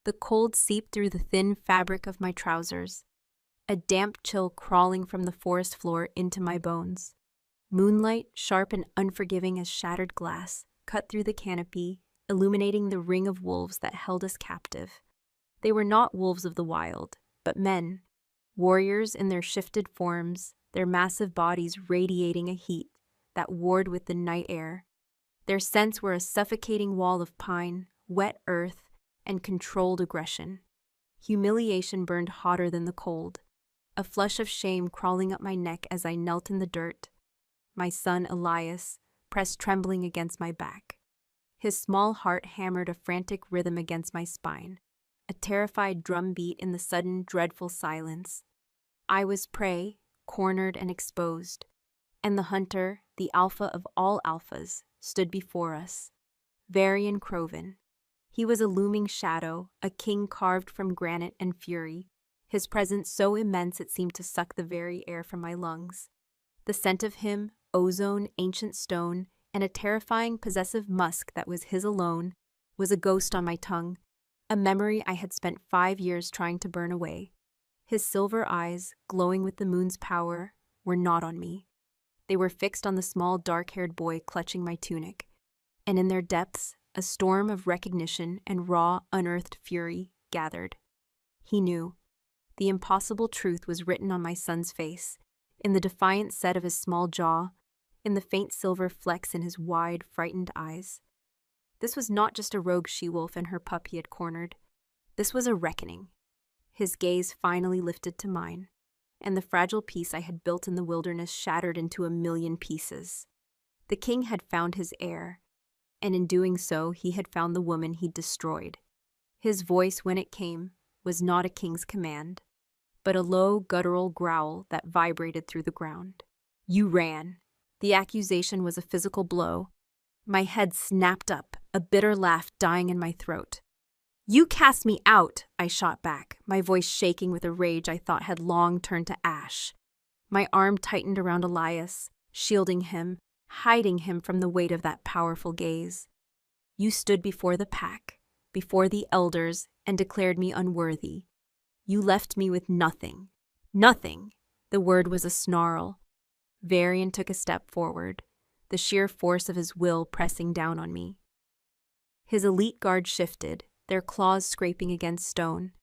The cold seeped through the thin fabric of my trousers, a damp chill crawling from the forest floor into my bones. Moonlight, sharp and unforgiving as shattered glass, cut through the canopy, illuminating the ring of wolves that held us captive. They were not wolves of the wild, but men, warriors in their shifted forms, their massive bodies radiating a heat that warred with the night air. Their scents were a suffocating wall of pine, wet earth, and controlled aggression. Humiliation burned hotter than the cold, a flush of shame crawling up my neck as I knelt in the dirt. My son, Elias, pressed trembling against my back. His small heart hammered a frantic rhythm against my spine, a terrified drumbeat in the sudden, dreadful silence. I was prey, cornered and exposed, and the hunter, the alpha of all alphas, stood before us. Varian Croven. He was a looming shadow, a king carved from granite and fury, his presence so immense it seemed to suck the very air from my lungs. The scent of him, ozone, ancient stone, and a terrifying possessive musk that was his alone, was a ghost on my tongue, a memory I had spent 5 years trying to burn away. His silver eyes, glowing with the moon's power, were not on me. They were fixed on the small dark-haired boy clutching my tunic, and in their depths, a storm of recognition and raw, unearthed fury gathered. He knew. The impossible truth was written on my son's face, in the defiant set of his small jaw, in the faint silver flecks in his wide, frightened eyes. This was not just a rogue she-wolf and her pup he had cornered. This was a reckoning. His gaze finally lifted to mine, and the fragile peace I had built in the wilderness shattered into a million pieces. The king had found his heir, and in doing so he had found the woman he'd destroyed. His voice, when it came, was not a king's command, but a low, guttural growl that vibrated through the ground. You ran. The accusation was a physical blow. My head snapped up, a bitter laugh dying in my throat. You cast me out, I shot back, my voice shaking with a rage I thought had long turned to ash. My arm tightened around Elias, shielding him, hiding him from the weight of that powerful gaze. You stood before the pack, before the elders, and declared me unworthy. You left me with nothing. Nothing! The word was a snarl. Varian took a step forward, the sheer force of his will pressing down on me. His elite guard shifted, their claws scraping against stone,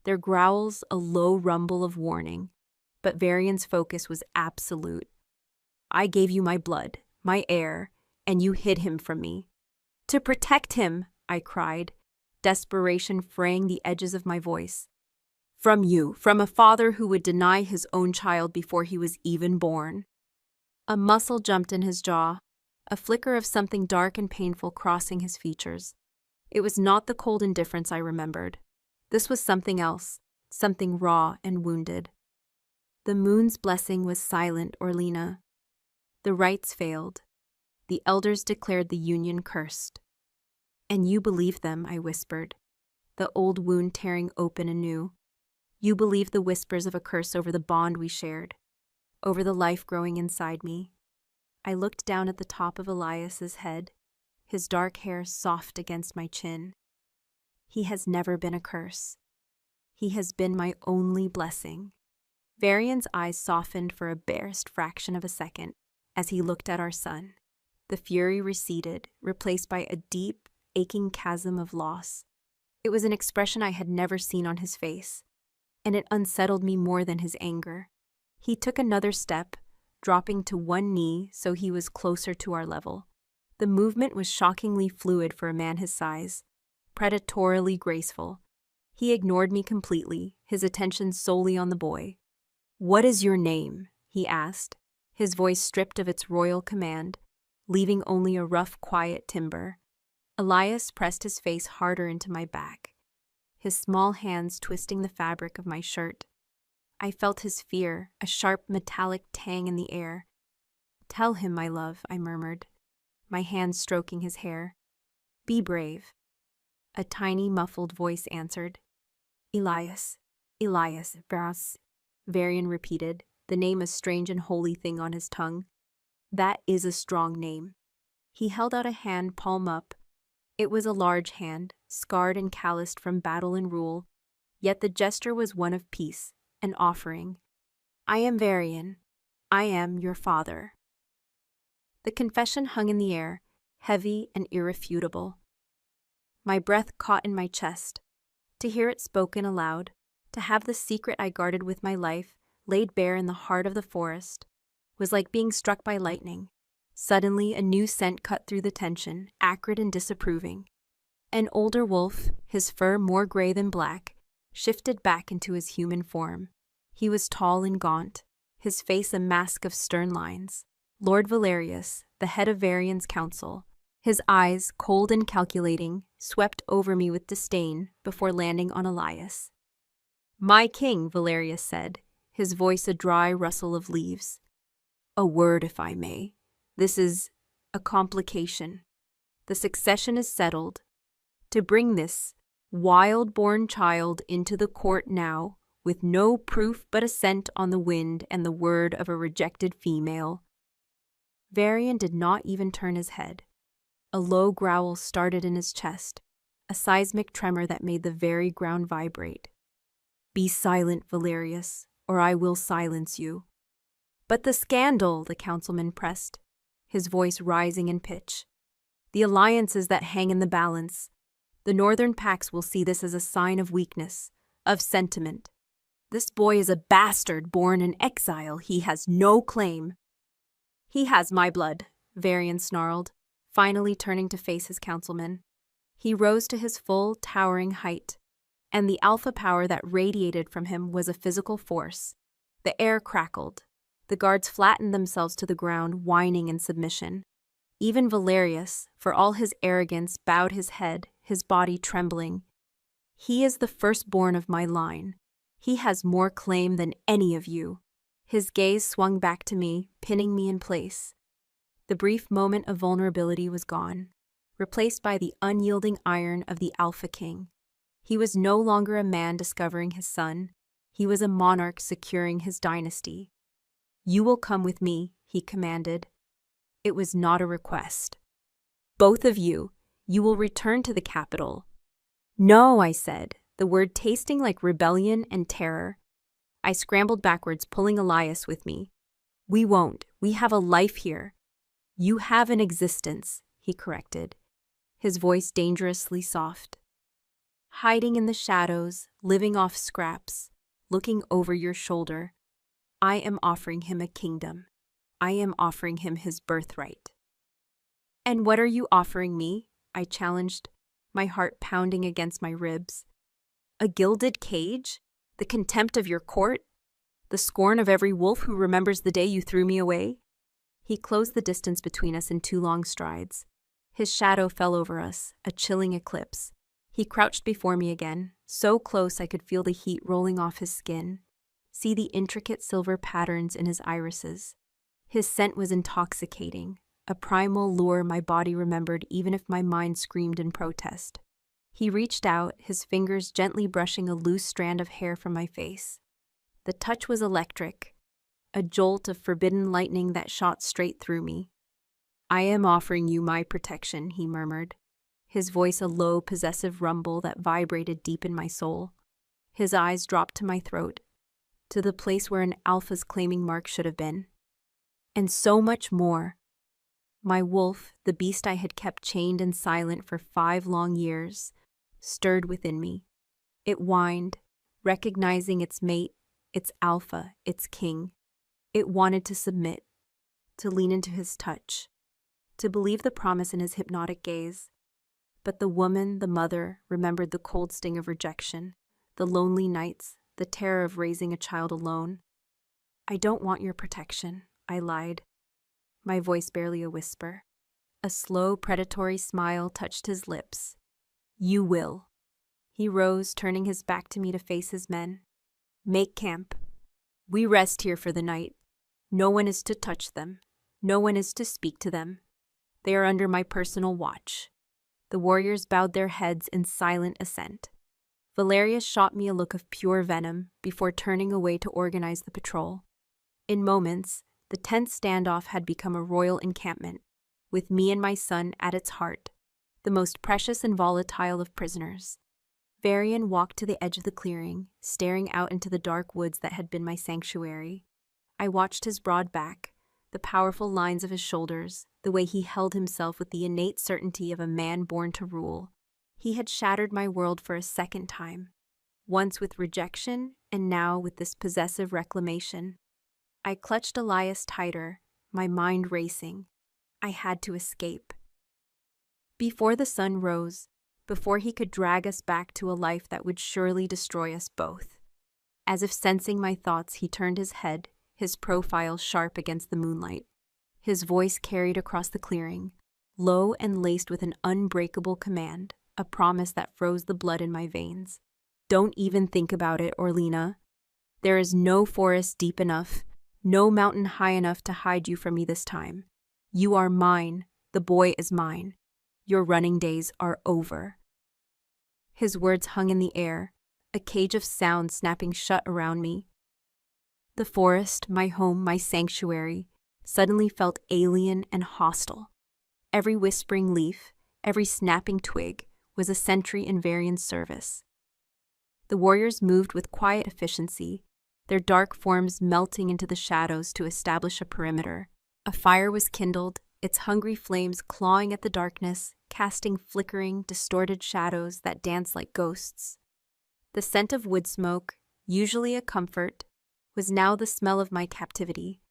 their growls a low rumble of warning, but Varian's focus was absolute. I gave you my blood, my heir, and you hid him from me. To protect him, I cried, desperation fraying the edges of my voice. From you, from a father who would deny his own child before he was even born. A muscle jumped in his jaw, a flicker of something dark and painful crossing his features. It was not the cold indifference I remembered. This was something else, something raw and wounded. The moon's blessing was silent, Orlina. The rites failed. The elders declared the union cursed. And you believed them, I whispered, the old wound tearing open anew. You believed the whispers of a curse over the bond we shared, over the life growing inside me. I looked down at the top of Elias's head, his dark hair soft against my chin. He has never been a curse. He has been my only blessing. Varian's eyes softened for a barest fraction of a second as he looked at our son. The fury receded, replaced by a deep, aching chasm of loss. It was an expression I had never seen on his face, and it unsettled me more than his anger. He took another step, dropping to one knee so he was closer to our level. The movement was shockingly fluid for a man his size, predatorily graceful. He ignored me completely, his attention solely on the boy. "What is your name?" he asked, his voice stripped of its royal command, leaving only a rough, quiet timbre. Elias pressed his face harder into my back, his small hands twisting the fabric of my shirt. I felt his fear, a sharp metallic tang in the air. "Tell him, my love," I murmured, my hands stroking his hair. "Be brave." A tiny, muffled voice answered. Elias, Elias, Varas, Varian repeated, the name a strange and holy thing on his tongue. "That is a strong name." He held out a hand, palm up. It was a large hand, scarred and calloused from battle and rule, yet the gesture was one of peace, an offering. I am Varian. I am your father. The confession hung in the air, heavy and irrefutable. My breath caught in my chest. To hear it spoken aloud, to have the secret I guarded with my life laid bare in the heart of the forest, was like being struck by lightning. Suddenly, a new scent cut through the tension, acrid and disapproving. An older wolf, his fur more gray than black, shifted back into his human form. He was tall and gaunt, his face a mask of stern lines. Lord Valerius, the head of Varian's council, his eyes, cold and calculating, swept over me with disdain before landing on Elias. "My king," Valerius said, his voice a dry rustle of leaves. "A word, if I may. This is a complication. The succession is settled. To bring this wild-born child into the court now, with no proof but a scent on the wind and the word of a rejected female." Varian did not even turn his head. A low growl started in his chest, a seismic tremor that made the very ground vibrate. "Be silent, Valerius, or I will silence you." "But the scandal," the councilman pressed, his voice rising in pitch. "The alliances that hang in the balance. The northern packs will see this as a sign of weakness, of sentiment. This boy is a bastard born in exile. He has no claim." "He has my blood," Varian snarled, finally turning to face his councilman. He rose to his full, towering height, and the alpha power that radiated from him was a physical force. The air crackled. The guards flattened themselves to the ground, whining in submission. Even Valerius, for all his arrogance, bowed his head, his body trembling. "He is the firstborn of my line. He has more claim than any of you." His gaze swung back to me, pinning me in place. The brief moment of vulnerability was gone, replaced by the unyielding iron of the Alpha King. He was no longer a man discovering his son. He was a monarch securing his dynasty. "You will come with me," he commanded. It was not a request. "Both of you will return to the capital." "No," I said, the word tasting like rebellion and terror. I scrambled backwards, pulling Elias with me. "We won't. We have a life here." "You have an existence," he corrected, his voice dangerously soft. "Hiding in the shadows, living off scraps, looking over your shoulder. I am offering him a kingdom. I am offering him his birthright." "And what are you offering me?" I challenged, my heart pounding against my ribs. "A gilded cage? The contempt of your court? The scorn of every wolf who remembers the day you threw me away?" He closed the distance between us in 2 long strides. His shadow fell over us, a chilling eclipse. He crouched before me again, so close I could feel the heat rolling off his skin, see the intricate silver patterns in his irises. His scent was intoxicating, a primal lure my body remembered even if my mind screamed in protest. He reached out, his fingers gently brushing a loose strand of hair from my face. The touch was electric, a jolt of forbidden lightning that shot straight through me. "I am offering you my protection," he murmured, his voice a low, possessive rumble that vibrated deep in my soul. His eyes dropped to my throat, to the place where an alpha's claiming mark should have been. And so much more. My wolf, the beast I had kept chained and silent for 5 long years, stirred within me. It whined, recognizing its mate, its alpha, its king. It wanted to submit, to lean into his touch, to believe the promise in his hypnotic gaze. But the woman, the mother, remembered the cold sting of rejection, the lonely nights, the terror of raising a child alone. "I don't want your protection," I lied, my voice barely a whisper. A slow, predatory smile touched his lips. "You will." He rose, turning his back to me to face his men. "Make camp. We rest here for the night. No one is to touch them. No one is to speak to them. They are under my personal watch." The warriors bowed their heads in silent assent. Valerius shot me a look of pure venom before turning away to organize the patrol. In moments, the tense standoff had become a royal encampment, with me and my son at its heart. the most precious and volatile of prisoners. Varian walked to the edge of the clearing, staring out into the dark woods that had been my sanctuary. I watched his broad back, the powerful lines of his shoulders, the way he held himself with the innate certainty of a man born to rule. He had shattered my world for a second time, once with rejection and now with this possessive reclamation. I clutched Elias tighter, my mind racing. I had to escape. Before the sun rose, before he could drag us back to a life that would surely destroy us both. As if sensing my thoughts, he turned his head, his profile sharp against the moonlight. His voice carried across the clearing, low and laced with an unbreakable command, a promise that froze the blood in my veins. Don't even think about it, Orlina. There is no forest deep enough, no mountain high enough to hide you from me this time. You are mine. The boy is mine. Your running days are over. His words hung in the air, a cage of sound snapping shut around me. The forest, my home, my sanctuary, suddenly felt alien and hostile. Every whispering leaf, every snapping twig was a sentry in Varian's service. The warriors moved with quiet efficiency, their dark forms melting into the shadows to establish a perimeter. A fire was kindled, its hungry flames clawing at the darkness, casting flickering, distorted shadows that danced like ghosts. The scent of wood smoke, usually a comfort, was now the smell of my captivity.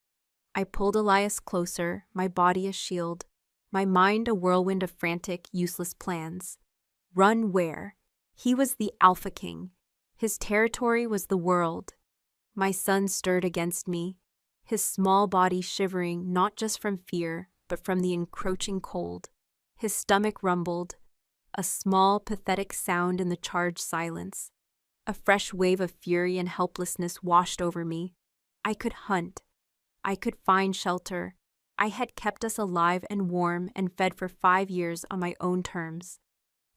I pulled Elias closer, my body a shield, my mind a whirlwind of frantic, useless plans. Run where? He was the Alpha King. His territory was the world. My son stirred against me, his small body shivering not just from fear, but from the encroaching cold. His stomach rumbled, a small, pathetic sound in the charged silence. A fresh wave of fury and helplessness washed over me. I could hunt. I could find shelter. I had kept us alive and warm and fed for 5 years on my own terms.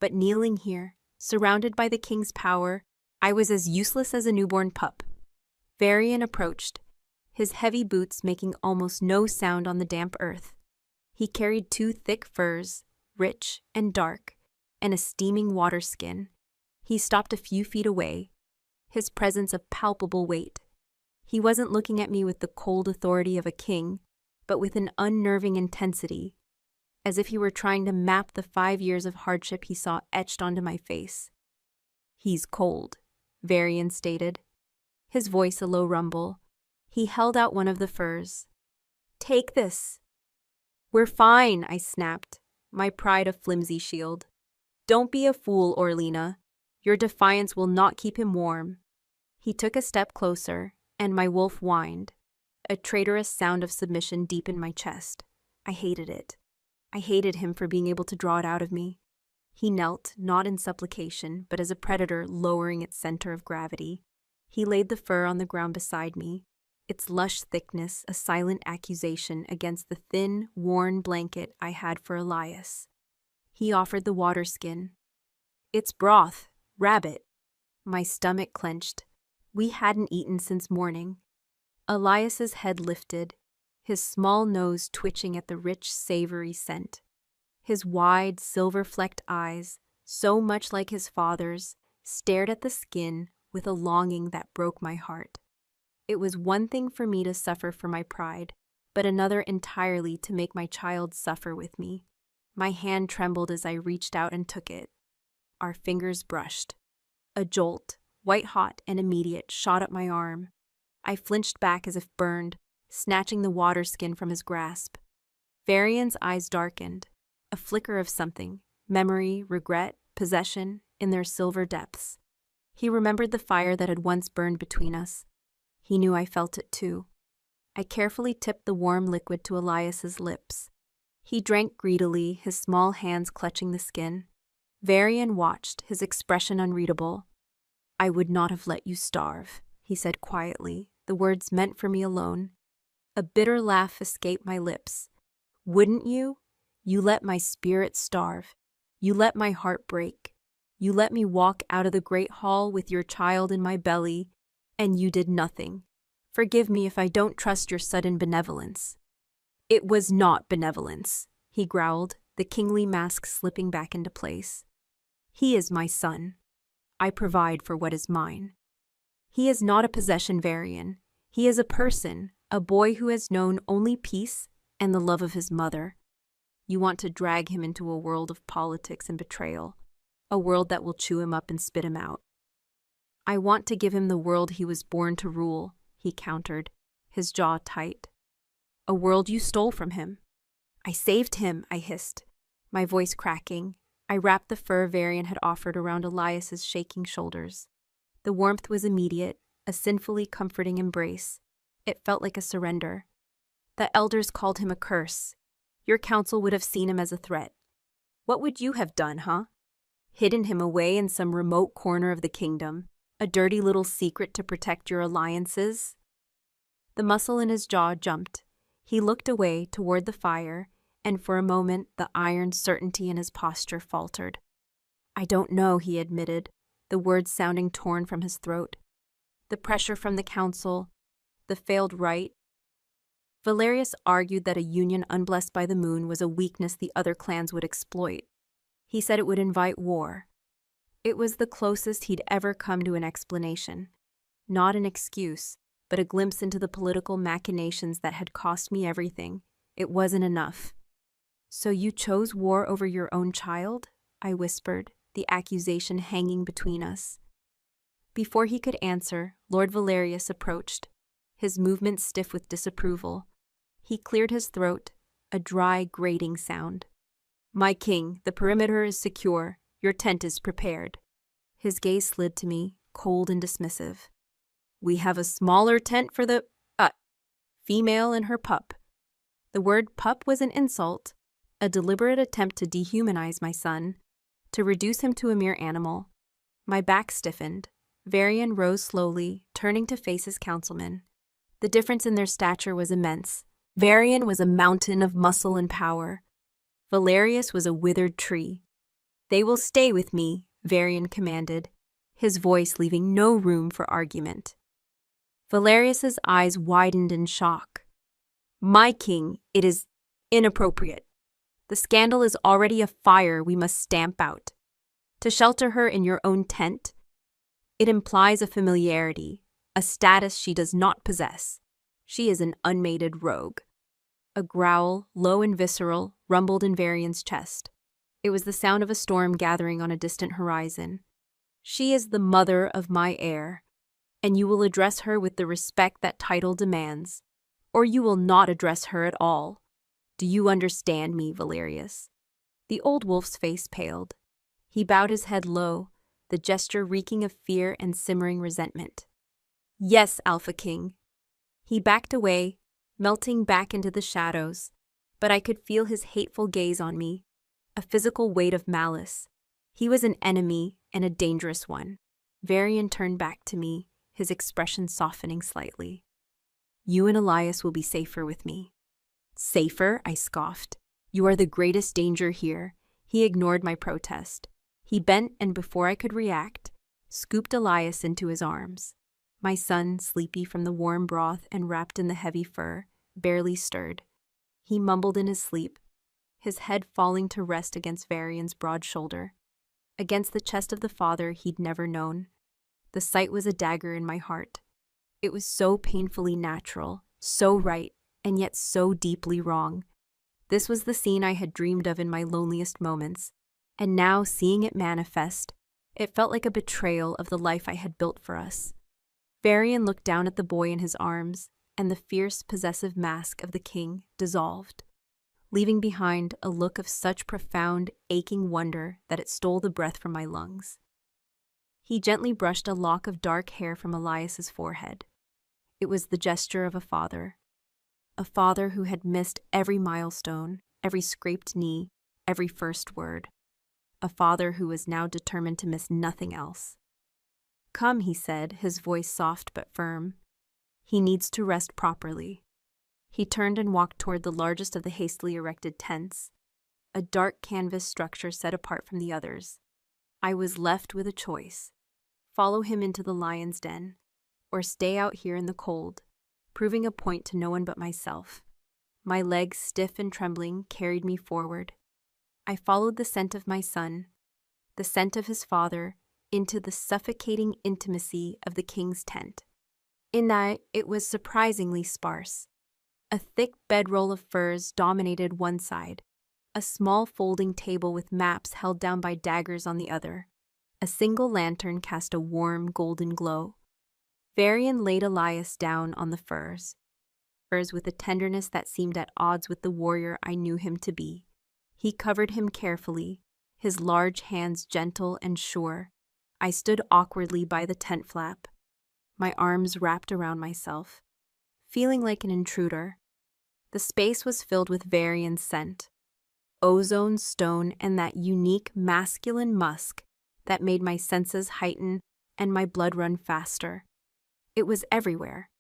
But kneeling here, surrounded by the king's power, I was as useless as a newborn pup. Varian approached, his heavy boots making almost no sound on the damp earth. He carried 2 thick furs, rich and dark, and a steaming water skin. He stopped a few feet away, his presence a palpable weight. He wasn't looking at me with the cold authority of a king, but with an unnerving intensity, as if he were trying to map the 5 years of hardship he saw etched onto my face. "He's cold," Varian stated, his voice a low rumble. He held out one of the furs. "Take this." "We're fine," I snapped, my pride a flimsy shield. "Don't be a fool, Orlina. Your defiance will not keep him warm." He took a step closer, and my wolf whined, a traitorous sound of submission deep in my chest. I hated it. I hated him for being able to draw it out of me. He knelt, not in supplication, but as a predator lowering its center of gravity. He laid the fur on the ground beside me, its lush thickness a silent accusation against the thin, worn blanket I had for Elias. He offered the water skin. "It's broth, rabbit." My stomach clenched. We hadn't eaten since morning. Elias's head lifted, his small nose twitching at the rich, savory scent. His wide, silver-flecked eyes, so much like his father's, stared at the skin with a longing that broke my heart. It was one thing for me to suffer for my pride, but another entirely to make my child suffer with me. My hand trembled as I reached out and took it. Our fingers brushed. A jolt, white-hot and immediate, shot up my arm. I flinched back as if burned, snatching the water skin from his grasp. Varian's eyes darkened, a flicker of something, memory, regret, possession, in their silver depths. He remembered the fire that had once burned between us. He knew I felt it too. I carefully tipped the warm liquid to Elias's lips. He drank greedily, his small hands clutching the skin. Varian watched, his expression unreadable. "I would not have let you starve," he said quietly, the words meant for me alone. A bitter laugh escaped my lips. "Wouldn't you? You let my spirit starve. You let my heart break. You let me walk out of the great hall with your child in my belly, and you did nothing. Forgive me if I don't trust your sudden benevolence." "It was not benevolence," he growled, the kingly mask slipping back into place. He is my son. I provide for what is mine. He is not a possession, Varian. He is a person, a boy who has known only peace and the love of his mother. You want to drag him into a world of politics and betrayal, a world that will chew him up and spit him out. I want to give him the world he was born to rule, he countered, his jaw tight. A world you stole from him. I saved him, I hissed, my voice cracking. I wrapped the fur Varian had offered around Elias's shaking shoulders. The warmth was immediate, a sinfully comforting embrace. It felt like a surrender. The elders called him a curse. Your council would have seen him as a threat. What would you have done, huh? Hidden him away in some remote corner of the kingdom, a dirty little secret to protect your alliances? The muscle in his jaw jumped. He looked away toward the fire, and for a moment the iron certainty in his posture faltered. I don't know, he admitted, the words sounding torn from his throat. The pressure from the council, the failed right. Valerius argued that a union unblessed by the moon was a weakness the other clans would exploit. He said it would invite war. It was the closest he'd ever come to an explanation. Not an excuse, but a glimpse into the political machinations that had cost me everything. It wasn't enough. So you chose war over your own child? I whispered, the accusation hanging between us. Before he could answer, Lord Valerius approached, his movements stiff with disapproval. He cleared his throat, a dry, grating sound. My king, the perimeter is secure. Your tent is prepared. His gaze slid to me, cold and dismissive. We have a smaller tent for the, female and her pup. The word pup was an insult, a deliberate attempt to dehumanize my son, to reduce him to a mere animal. My back stiffened. Varian rose slowly, turning to face his councilman. The difference in their stature was immense. Varian was a mountain of muscle and power. Valerius was a withered tree. They will stay with me, Varian commanded, his voice leaving no room for argument. Valerius's eyes widened in shock. My king, it is inappropriate. The scandal is already a fire we must stamp out. To shelter her in your own tent, it implies a familiarity, a status she does not possess. She is an unmated rogue. A growl, low and visceral, rumbled in Varian's chest. It was the sound of a storm gathering on a distant horizon. She is the mother of my heir, and you will address her with the respect that title demands, or you will not address her at all. Do you understand me, Valerius? The old wolf's face paled. He bowed his head low, the gesture reeking of fear and simmering resentment. Yes, Alpha King. He backed away, melting back into the shadows, but I could feel his hateful gaze on me, a physical weight of malice. He was an enemy and a dangerous one. Varian turned back to me, his expression softening slightly. You and Elias will be safer with me. Safer? I scoffed. You are the greatest danger here. He ignored my protest. He bent and before I could react, scooped Elias into his arms. My son, sleepy from the warm broth and wrapped in the heavy fur, barely stirred. He mumbled in his sleep, his head falling to rest against Varian's broad shoulder, against the chest of the father he'd never known. The sight was a dagger in my heart. It was so painfully natural, so right, and yet so deeply wrong. This was the scene I had dreamed of in my loneliest moments, and now seeing it manifest, it felt like a betrayal of the life I had built for us. Varian looked down at the boy in his arms, and the fierce, possessive mask of the king dissolved, leaving behind a look of such profound, aching wonder that it stole the breath from my lungs. He gently brushed a lock of dark hair from Elias's forehead. It was the gesture of a father who had missed every milestone, every scraped knee, every first word. A father who was now determined to miss nothing else. Come, he said, his voice soft but firm. He needs to rest properly. He turned and walked toward the largest of the hastily erected tents, a dark canvas structure set apart from the others. I was left with a choice. Follow him into the lion's den, or stay out here in the cold, proving a point to no one but myself. My legs, stiff and trembling, carried me forward. I followed the scent of my son, the scent of his father, into the suffocating intimacy of the king's tent. In that, it was surprisingly sparse. A thick bedroll of furs dominated one side, a small folding table with maps held down by daggers on the other. A single lantern cast a warm, golden glow. Varian laid Elias down on the furs with a tenderness that seemed at odds with the warrior I knew him to be. He covered him carefully, his large hands gentle and sure. I stood awkwardly by the tent flap, my arms wrapped around myself, feeling like an intruder. The space was filled with Varian scent, ozone, stone, and that unique masculine musk that made my senses heighten and my blood run faster. It was everywhere.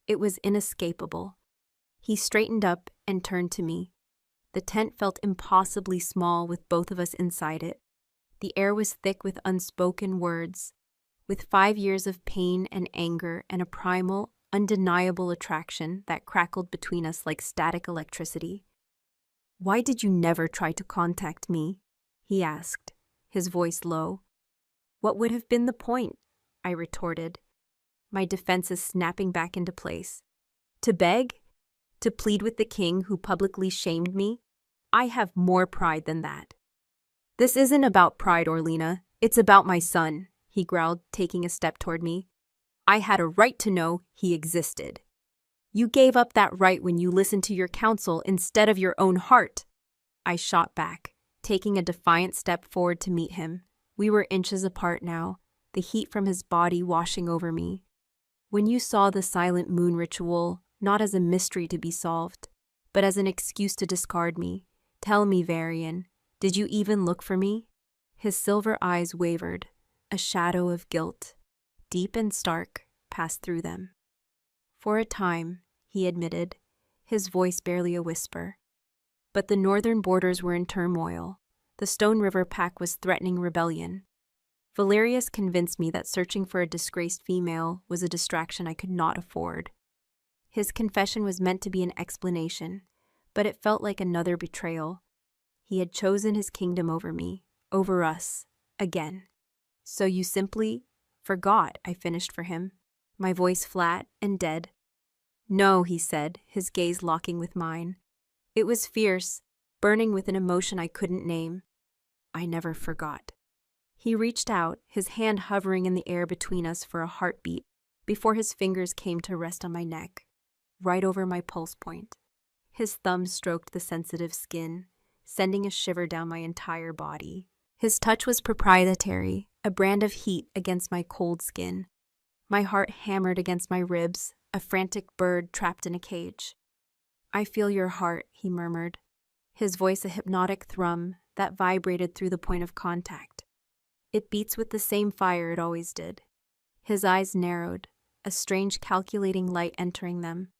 It was inescapable. He straightened up and turned to me. The tent felt impossibly small with both of us inside it. The air was thick with unspoken words, with 5 years of pain and anger and a primal, undeniable attraction that crackled between us like static electricity. "Why did you never try to contact me?" he asked, his voice low. "What would have been the point?" I retorted, my defenses snapping back into place. "To beg? To plead with the king who publicly shamed me? I have more pride than that." "This isn't about pride, Orlena. It's about my son," he growled, taking a step toward me. "I had a right to know he existed. You gave up that right when you listened to your counsel instead of your own heart." I shot back, taking a defiant step forward to meet him. We were inches apart now, the heat from his body washing over me. "When you saw the silent moon ritual, not as a mystery to be solved, but as an excuse to discard me, tell me, Varian, did you even look for me?" His silver eyes wavered, a shadow of guilt, deep and stark, passed through them. "For a time," he admitted, his voice barely a whisper. "But the northern borders were in turmoil. The Stone River Pack was threatening rebellion. Valerius convinced me that searching for a disgraced female was a distraction I could not afford." His confession was meant to be an explanation, but it felt like another betrayal. He had chosen his kingdom over me, over us, again. "So you simply forgot," I finished for him, my voice flat and dead. "No," he said, his gaze locking with mine. It was fierce, burning with an emotion I couldn't name. "I never forgot." He reached out, his hand hovering in the air between us for a heartbeat, before his fingers came to rest on my neck, right over my pulse point. His thumb stroked the sensitive skin, sending a shiver down my entire body. His touch was proprietary, a brand of heat against my cold skin. My heart hammered against my ribs, a frantic bird trapped in a cage. "I feel your heart," he murmured, his voice a hypnotic thrum that vibrated through the point of contact. "It beats with the same fire it always did." His eyes narrowed, a strange calculating light entering them.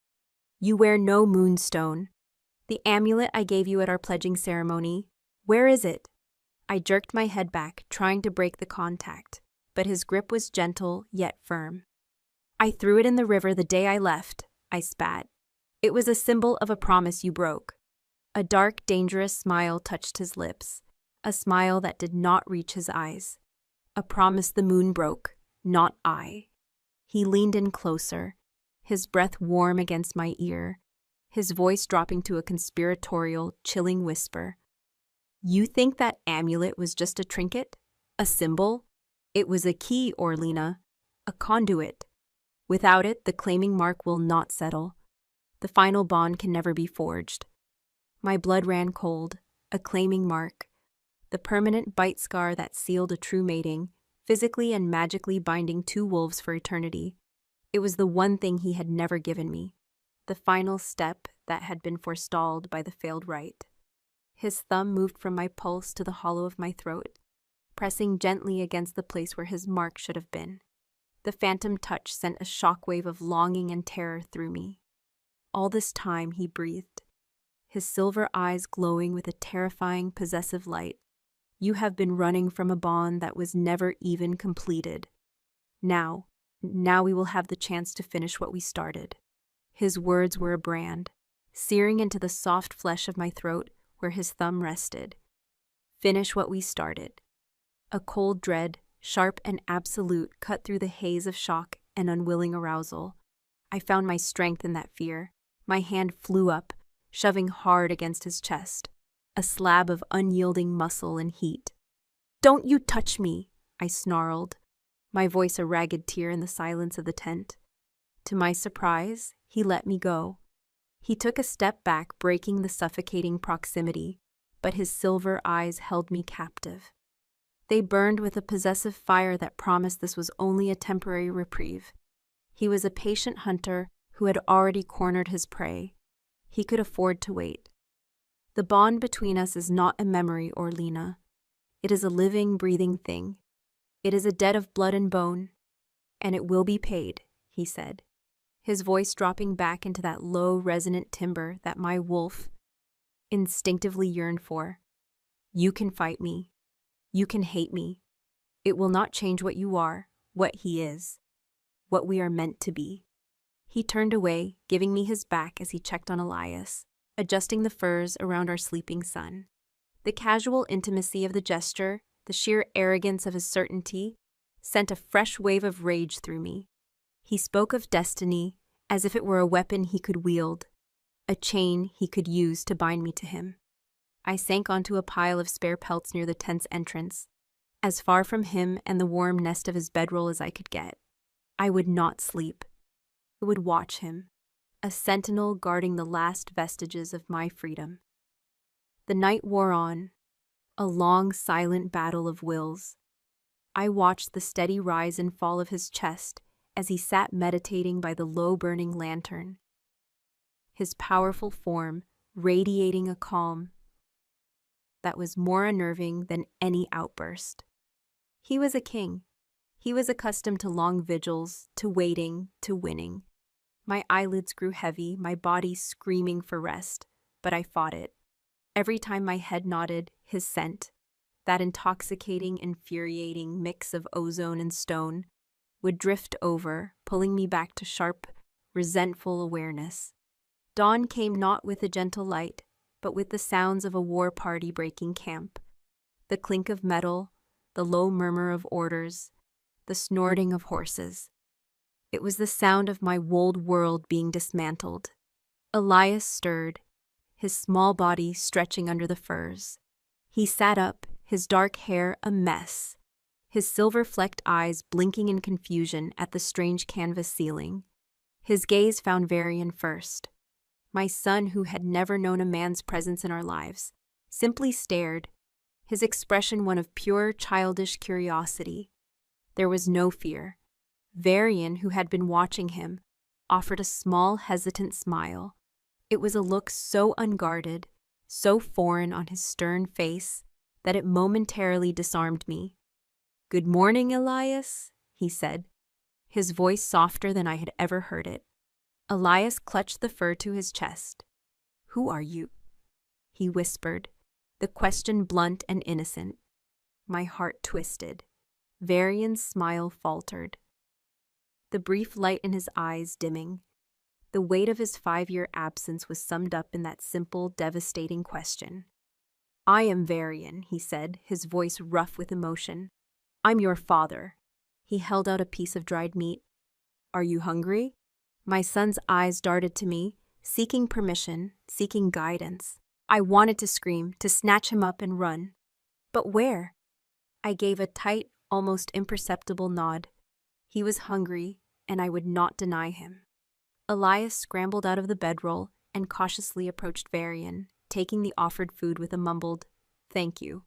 "You wear no moonstone. The amulet I gave you at our pledging ceremony, where is it?" I jerked my head back, trying to break the contact, but his grip was gentle yet firm. "I threw it in the river the day I left," I spat. "It was a symbol of a promise you broke." A dark, dangerous smile touched his lips, a smile that did not reach his eyes. "A promise the moon broke, not I." He leaned in closer, his breath warm against my ear, his voice dropping to a conspiratorial, chilling whisper. "You think that amulet was just a trinket? A symbol? It was a key, Orlena, a conduit. Without it, the claiming mark will not settle. The final bond can never be forged." My blood ran cold, a claiming mark, the permanent bite scar that sealed a true mating, physically and magically binding two wolves for eternity. It was the one thing he had never given me, the final step that had been forestalled by the failed rite. His thumb moved from my pulse to the hollow of my throat, pressing gently against the place where his mark should have been. The phantom touch sent a shockwave of longing and terror through me. All this time he breathed, his silver eyes glowing with a terrifying, possessive light. "You have been running from a bond that was never even completed. Now we will have the chance to finish what we started." His words were a brand, searing into the soft flesh of my throat where his thumb rested. finish what we started. A cold dread, sharp and absolute, cut through the haze of shock and unwilling arousal. I found my strength in that fear. My hand flew up, shoving hard against his chest, a slab of unyielding muscle and heat. "Don't you touch me!" I snarled, my voice a ragged tear in the silence of the tent. To my surprise, he let me go. He took a step back, breaking the suffocating proximity, but his silver eyes held me captive. They burned with a possessive fire that promised this was only a temporary reprieve. He was a patient hunter who had already cornered his prey. He could afford to wait. The bond between us is not a memory, Orlina. It is a living, breathing thing. It is a debt of blood and bone, and it will be paid, he said, his voice dropping back into that low, resonant timbre that my wolf instinctively yearned for. You can fight me. You can hate me. It will not change what you are, what he is, what we are meant to be. He turned away, giving me his back as he checked on Elias, adjusting the furs around our sleeping son. The casual intimacy of the gesture, the sheer arrogance of his certainty, sent a fresh wave of rage through me. He spoke of destiny as if it were a weapon he could wield, a chain he could use to bind me to him. I sank onto a pile of spare pelts near the tent's entrance, as far from him and the warm nest of his bedroll as I could get. I would not sleep. I would watch him, a sentinel guarding the last vestiges of my freedom. The night wore on, a long, silent battle of wills. I watched the steady rise and fall of his chest as he sat meditating by the low-burning lantern, his powerful form radiating a calm that was more unnerving than any outburst. He was a king. He was accustomed to long vigils, to waiting, to winning. My eyelids grew heavy, my body screaming for rest, but I fought it. Every time my head nodded, his scent, that intoxicating, infuriating mix of ozone and stone, would drift over, pulling me back to sharp, resentful awareness. Dawn came not with a gentle light, but with the sounds of a war party breaking camp. The clink of metal, the low murmur of orders, the snorting of horses. It was the sound of my walled world being dismantled. Elias stirred, his small body stretching under the furs. He sat up, his dark hair a mess, his silver-flecked eyes blinking in confusion at the strange canvas ceiling. His gaze found Varian first. My son, who had never known a man's presence in our lives, simply stared, his expression one of pure, childish curiosity. There was no fear. Varian, who had been watching him, offered a small, hesitant smile. It was a look so unguarded, so foreign on his stern face, that it momentarily disarmed me. "Good morning, Elias," he said, his voice softer than I had ever heard it. Elias clutched the fur to his chest. "Who are you?" he whispered, the question blunt and innocent. My heart twisted. Varian's smile faltered, the brief light in his eyes dimming. The weight of his 5-year absence was summed up in that simple, devastating question. "I am Varian," he said, his voice rough with emotion. "I'm your father." He held out a piece of dried meat. "Are you hungry?" My son's eyes darted to me, seeking permission, seeking guidance. I wanted to scream, to snatch him up and run. But where? I gave a tight, almost imperceptible nod. He was hungry, and I would not deny him. Elias scrambled out of the bedroll and cautiously approached Varian, taking the offered food with a mumbled, "Thank you."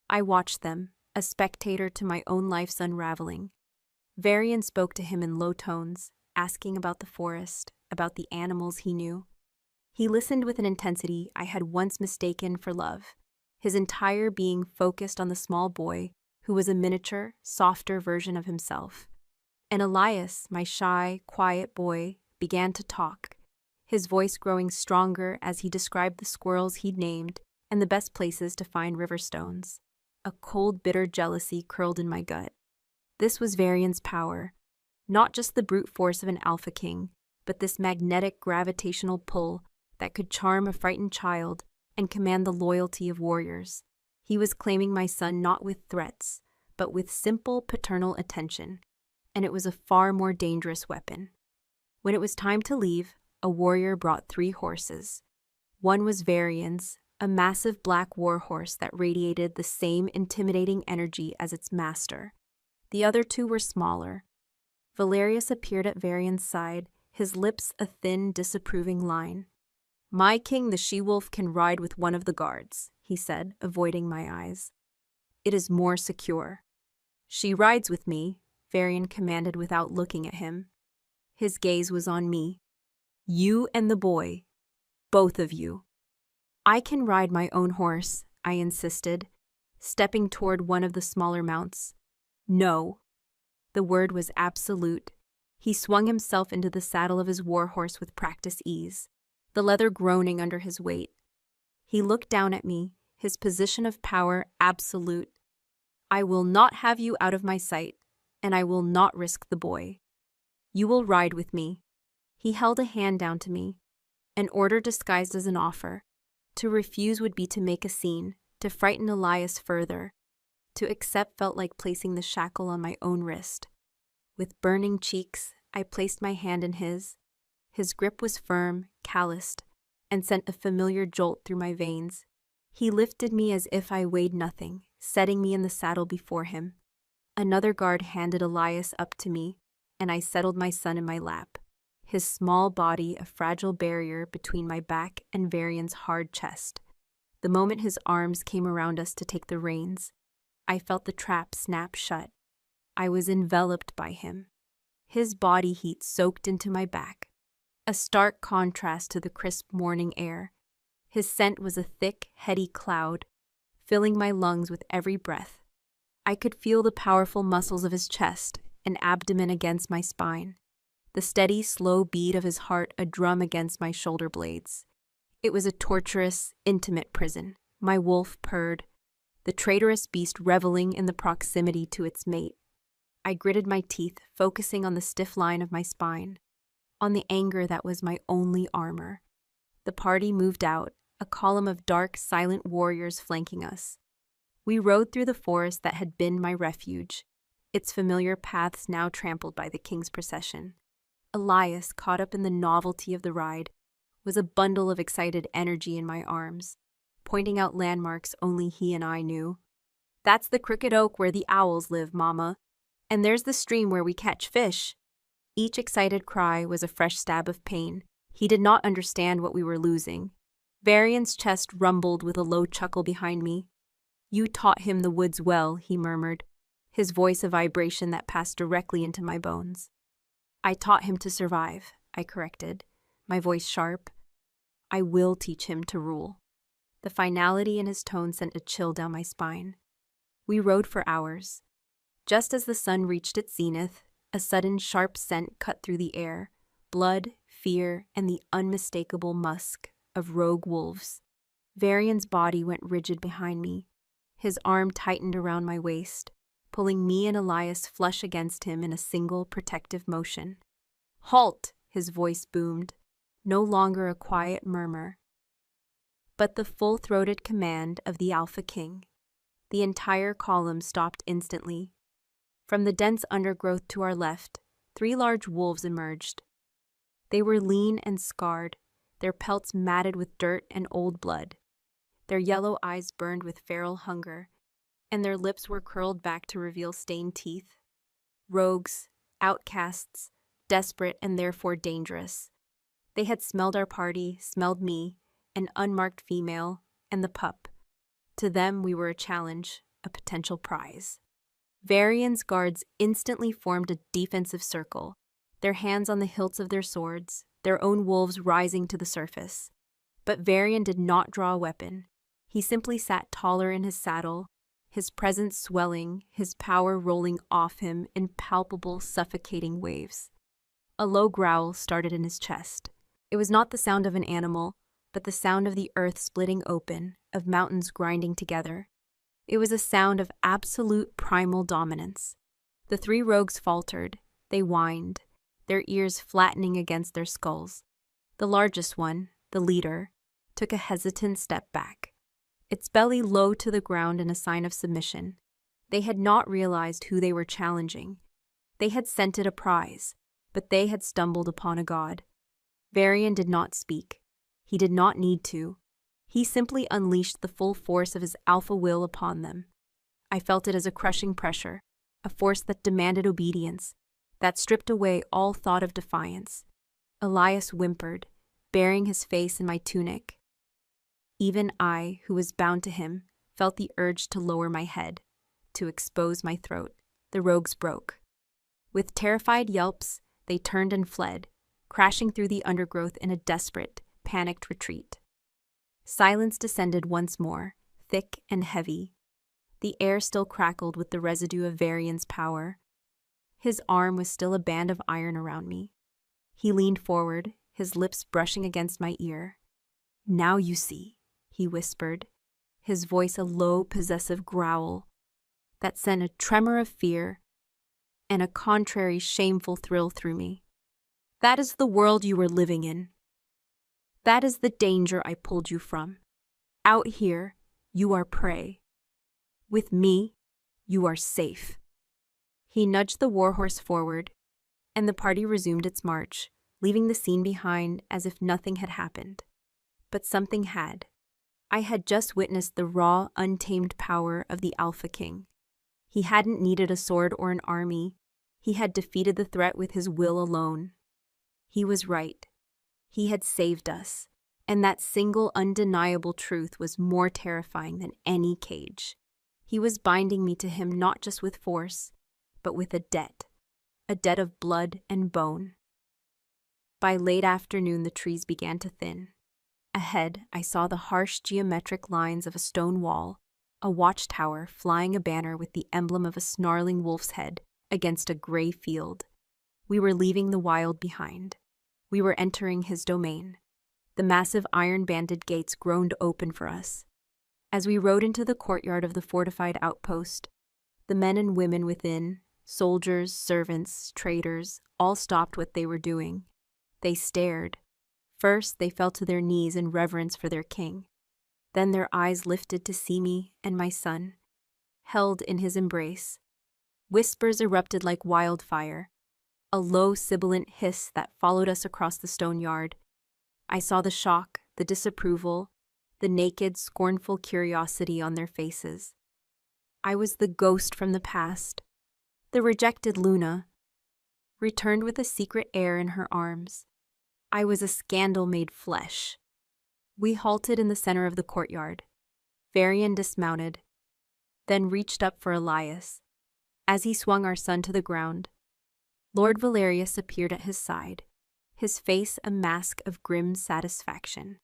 I watched them, a spectator to my own life's unraveling. Varian spoke to him in low tones, asking about the forest, about the animals he knew. He listened with an intensity I had once mistaken for love, his entire being focused on the small boy who was a miniature, softer version of himself. And Elias, my shy, quiet boy, began to talk, his voice growing stronger as he described the squirrels he'd named and the best places to find river stones. A cold, bitter jealousy curled in my gut. This was Varian's power, not just the brute force of an alpha king, but this magnetic gravitational pull that could charm a frightened child and command the loyalty of warriors. He was claiming my son not with threats, but with simple paternal attention, and it was a far more dangerous weapon. When it was time to leave, a warrior brought 3 horses. One was Varian's, a massive black war horse that radiated the same intimidating energy as its master. The other 2 were smaller. Valerius appeared at Varian's side, his lips a thin, disapproving line. "My king, the she-wolf, can ride with one of the guards," he said, avoiding my eyes. "It is more secure." "She rides with me," Varian commanded without looking at him. His gaze was on me. "You and the boy. Both of you." "I can ride my own horse," I insisted, stepping toward one of the smaller mounts. "No." The word was absolute. He swung himself into the saddle of his war horse with practice ease, the leather groaning under his weight. He looked down at me, his position of power absolute. "I will not have you out of my sight, and I will not risk the boy. You will ride with me." He held a hand down to me, an order disguised as an offer. To refuse would be to make a scene, to frighten Elias further. To accept felt like placing the shackle on my own wrist. With burning cheeks, I placed my hand in his. His grip was firm, calloused, and sent a familiar jolt through my veins. He lifted me as if I weighed nothing, setting me in the saddle before him. Another guard handed Elias up to me, and I settled my son in my lap, his small body a fragile barrier between my back and Varian's hard chest. The moment his arms came around us to take the reins, I felt the trap snap shut. I was enveloped by him. His body heat soaked into my back, a stark contrast to the crisp morning air. His scent was a thick, heady cloud, filling my lungs with every breath. I could feel the powerful muscles of his chest and abdomen against my spine, the steady, slow beat of his heart a drum against my shoulder blades. It was a torturous, intimate prison. My wolf purred, the traitorous beast reveling in the proximity to its mate. I gritted my teeth, focusing on the stiff line of my spine, on the anger that was my only armor. The party moved out, a column of dark, silent warriors flanking us. We rode through the forest that had been my refuge, its familiar paths now trampled by the king's procession. Elias, caught up in the novelty of the ride, was a bundle of excited energy in my arms, pointing out landmarks only he and I knew. "That's the crooked oak where the owls live, Mama. And there's the stream where we catch fish." Each excited cry was a fresh stab of pain. He did not understand what we were losing. Varian's chest rumbled with a low chuckle behind me. "You taught him the woods well," he murmured, his voice a vibration that passed directly into my bones. "I taught him to survive," I corrected, my voice sharp. "I will teach him to rule." The finality in his tone sent a chill down my spine. We rode for hours. Just as the sun reached its zenith, a sudden sharp scent cut through the air, blood, fear, and the unmistakable musk of rogue wolves. Varian's body went rigid behind me. His arm tightened around my waist, pulling me and Elias flush against him in a single protective motion. "Halt!" his voice boomed, no longer a quiet murmur, but the full-throated command of the Alpha King. The entire column stopped instantly. From the dense undergrowth to our left, 3 large wolves emerged. They were lean and scarred, their pelts matted with dirt and old blood. Their yellow eyes burned with feral hunger, and their lips were curled back to reveal stained teeth. Rogues, outcasts, desperate and therefore dangerous. They had smelled our party, smelled me, an unmarked female, and the pup. To them we were a challenge, a potential prize. Varian's guards instantly formed a defensive circle, their hands on the hilts of their swords, their own wolves rising to the surface. But Varian did not draw a weapon. He simply sat taller in his saddle, his presence swelling, his power rolling off him in palpable, suffocating waves. A low growl started in his chest. It was not the sound of an animal, but the sound of the earth splitting open, of mountains grinding together. It was a sound of absolute primal dominance. The 3 rogues faltered. They whined, their ears flattening against their skulls. The largest one, the leader, took a hesitant step back. its belly low to the ground in a sign of submission. They had not realized who they were challenging. They had scented a prize, but they had stumbled upon a god. Varian did not speak. He did not need to. He simply unleashed the full force of his alpha will upon them. I felt it as a crushing pressure, a force that demanded obedience, that stripped away all thought of defiance. Elias whimpered, burying his face in my tunic. Even I, who was bound to him, felt the urge to lower my head, to expose my throat. The rogues broke. With terrified yelps, they turned and fled, crashing through the undergrowth in a desperate, panicked retreat. Silence descended once more, thick and heavy. The air still crackled with the residue of Varian's power. His arm was still a band of iron around me. He leaned forward, his lips brushing against my ear. "Now you see," he whispered, his voice a low, possessive growl that sent a tremor of fear and a contrary, shameful thrill through me. "That is the world you were living in. That is the danger I pulled you from. Out here, you are prey. With me, you are safe." He nudged the warhorse forward, and the party resumed its march, leaving the scene behind as if nothing had happened. But something had. I had just witnessed the raw, untamed power of the Alpha King. He hadn't needed a sword or an army. He had defeated the threat with his will alone. He was right. He had saved us, and that single undeniable truth was more terrifying than any cage. He was binding me to him not just with force, but with a debt of blood and bone. By late afternoon, the trees began to thin. Ahead, I saw the harsh geometric lines of a stone wall, a watchtower flying a banner with the emblem of a snarling wolf's head against a gray field. We were leaving the wild behind. We were entering his domain. The massive iron-banded gates groaned open for us. As we rode into the courtyard of the fortified outpost, the men and women within, soldiers, servants, traders, all stopped what they were doing. They stared. First, they fell to their knees in reverence for their king. Then their eyes lifted to see me and my son, held in his embrace. Whispers erupted like wildfire, a low, sibilant hiss that followed us across the stone yard. I saw the shock, the disapproval, the naked, scornful curiosity on their faces. I was the ghost from the past, the rejected Luna, returned with a secret heir in her arms. I was a scandal made flesh. We halted in the center of the courtyard. Varian dismounted, then reached up for Elias. As he swung our son to the ground, Lord Valerius appeared at his side, his face a mask of grim satisfaction.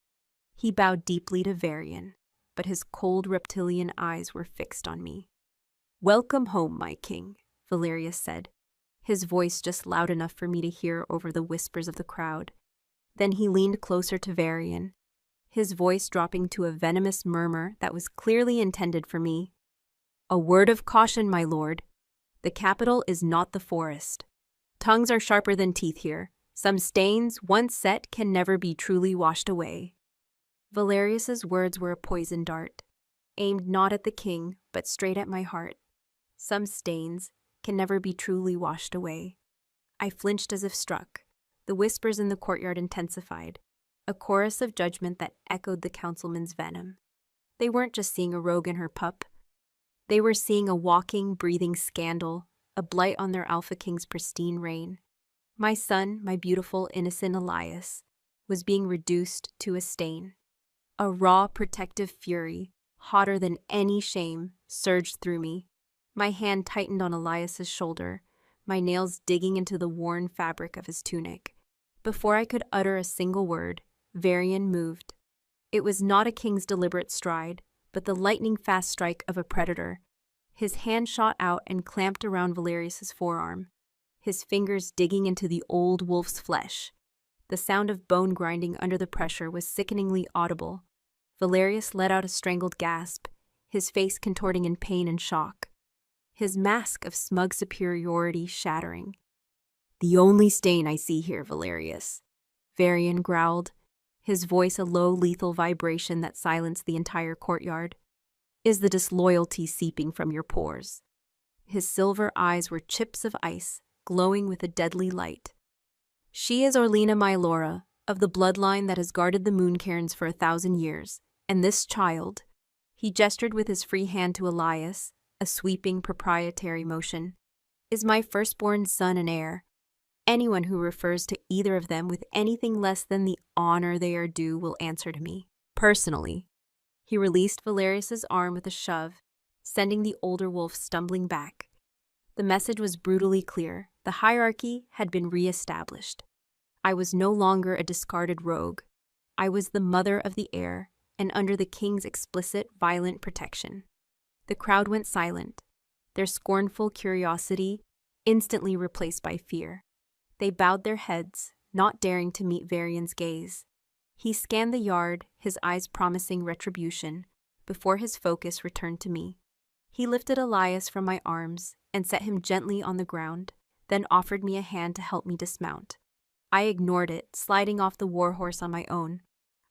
He bowed deeply to Varian, but his cold reptilian eyes were fixed on me. "Welcome home, my king," Valerius said, his voice just loud enough for me to hear over the whispers of the crowd. Then he leaned closer to Varian, his voice dropping to a venomous murmur that was clearly intended for me. "A word of caution, my lord. The capital is not the forest. Tongues are sharper than teeth here. Some stains, once set, can never be truly washed away." Valerius's words were a poison dart, aimed not at the king, but straight at my heart. Some stains can never be truly washed away. I flinched as if struck. The whispers in the courtyard intensified, a chorus of judgment that echoed the councilman's venom. They weren't just seeing a rogue and her pup. They were seeing a walking, breathing scandal, a blight on their Alpha King's pristine reign. My son, my beautiful, innocent Elias, was being reduced to a stain. A raw, protective fury, hotter than any shame, surged through me. My hand tightened on Elias's shoulder, my nails digging into the worn fabric of his tunic. Before I could utter a single word, Varian moved. It was not a king's deliberate stride, but the lightning-fast strike of a predator. His hand shot out and clamped around Valerius's forearm, his fingers digging into the old wolf's flesh. The sound of bone grinding under the pressure was sickeningly audible. Valerius let out a strangled gasp, his face contorting in pain and shock, his mask of smug superiority shattering. "The only stain I see here, Valerius," Varian growled, his voice a low, lethal vibration that silenced the entire courtyard. "Is the disloyalty seeping from your pores?" His silver eyes were chips of ice, glowing with a deadly light. "She is Orlena Mylora, of the bloodline that has guarded the Mooncairns for 1,000 years, and this child," he gestured with his free hand to Elias, a sweeping proprietary motion, "is my firstborn son and heir. Anyone who refers to either of them with anything less than the honor they are due will answer to me, personally." He released Valerius's arm with a shove, sending the older wolf stumbling back. The message was brutally clear. The hierarchy had been re-established. I was no longer a discarded rogue. I was the mother of the heir, and under the king's explicit, violent protection. The crowd went silent, their scornful curiosity instantly replaced by fear. They bowed their heads, not daring to meet Varian's gaze. He scanned the yard, his eyes promising retribution, before his focus returned to me. He lifted Elias from my arms and set him gently on the ground, then offered me a hand to help me dismount. I ignored it, sliding off the warhorse on my own.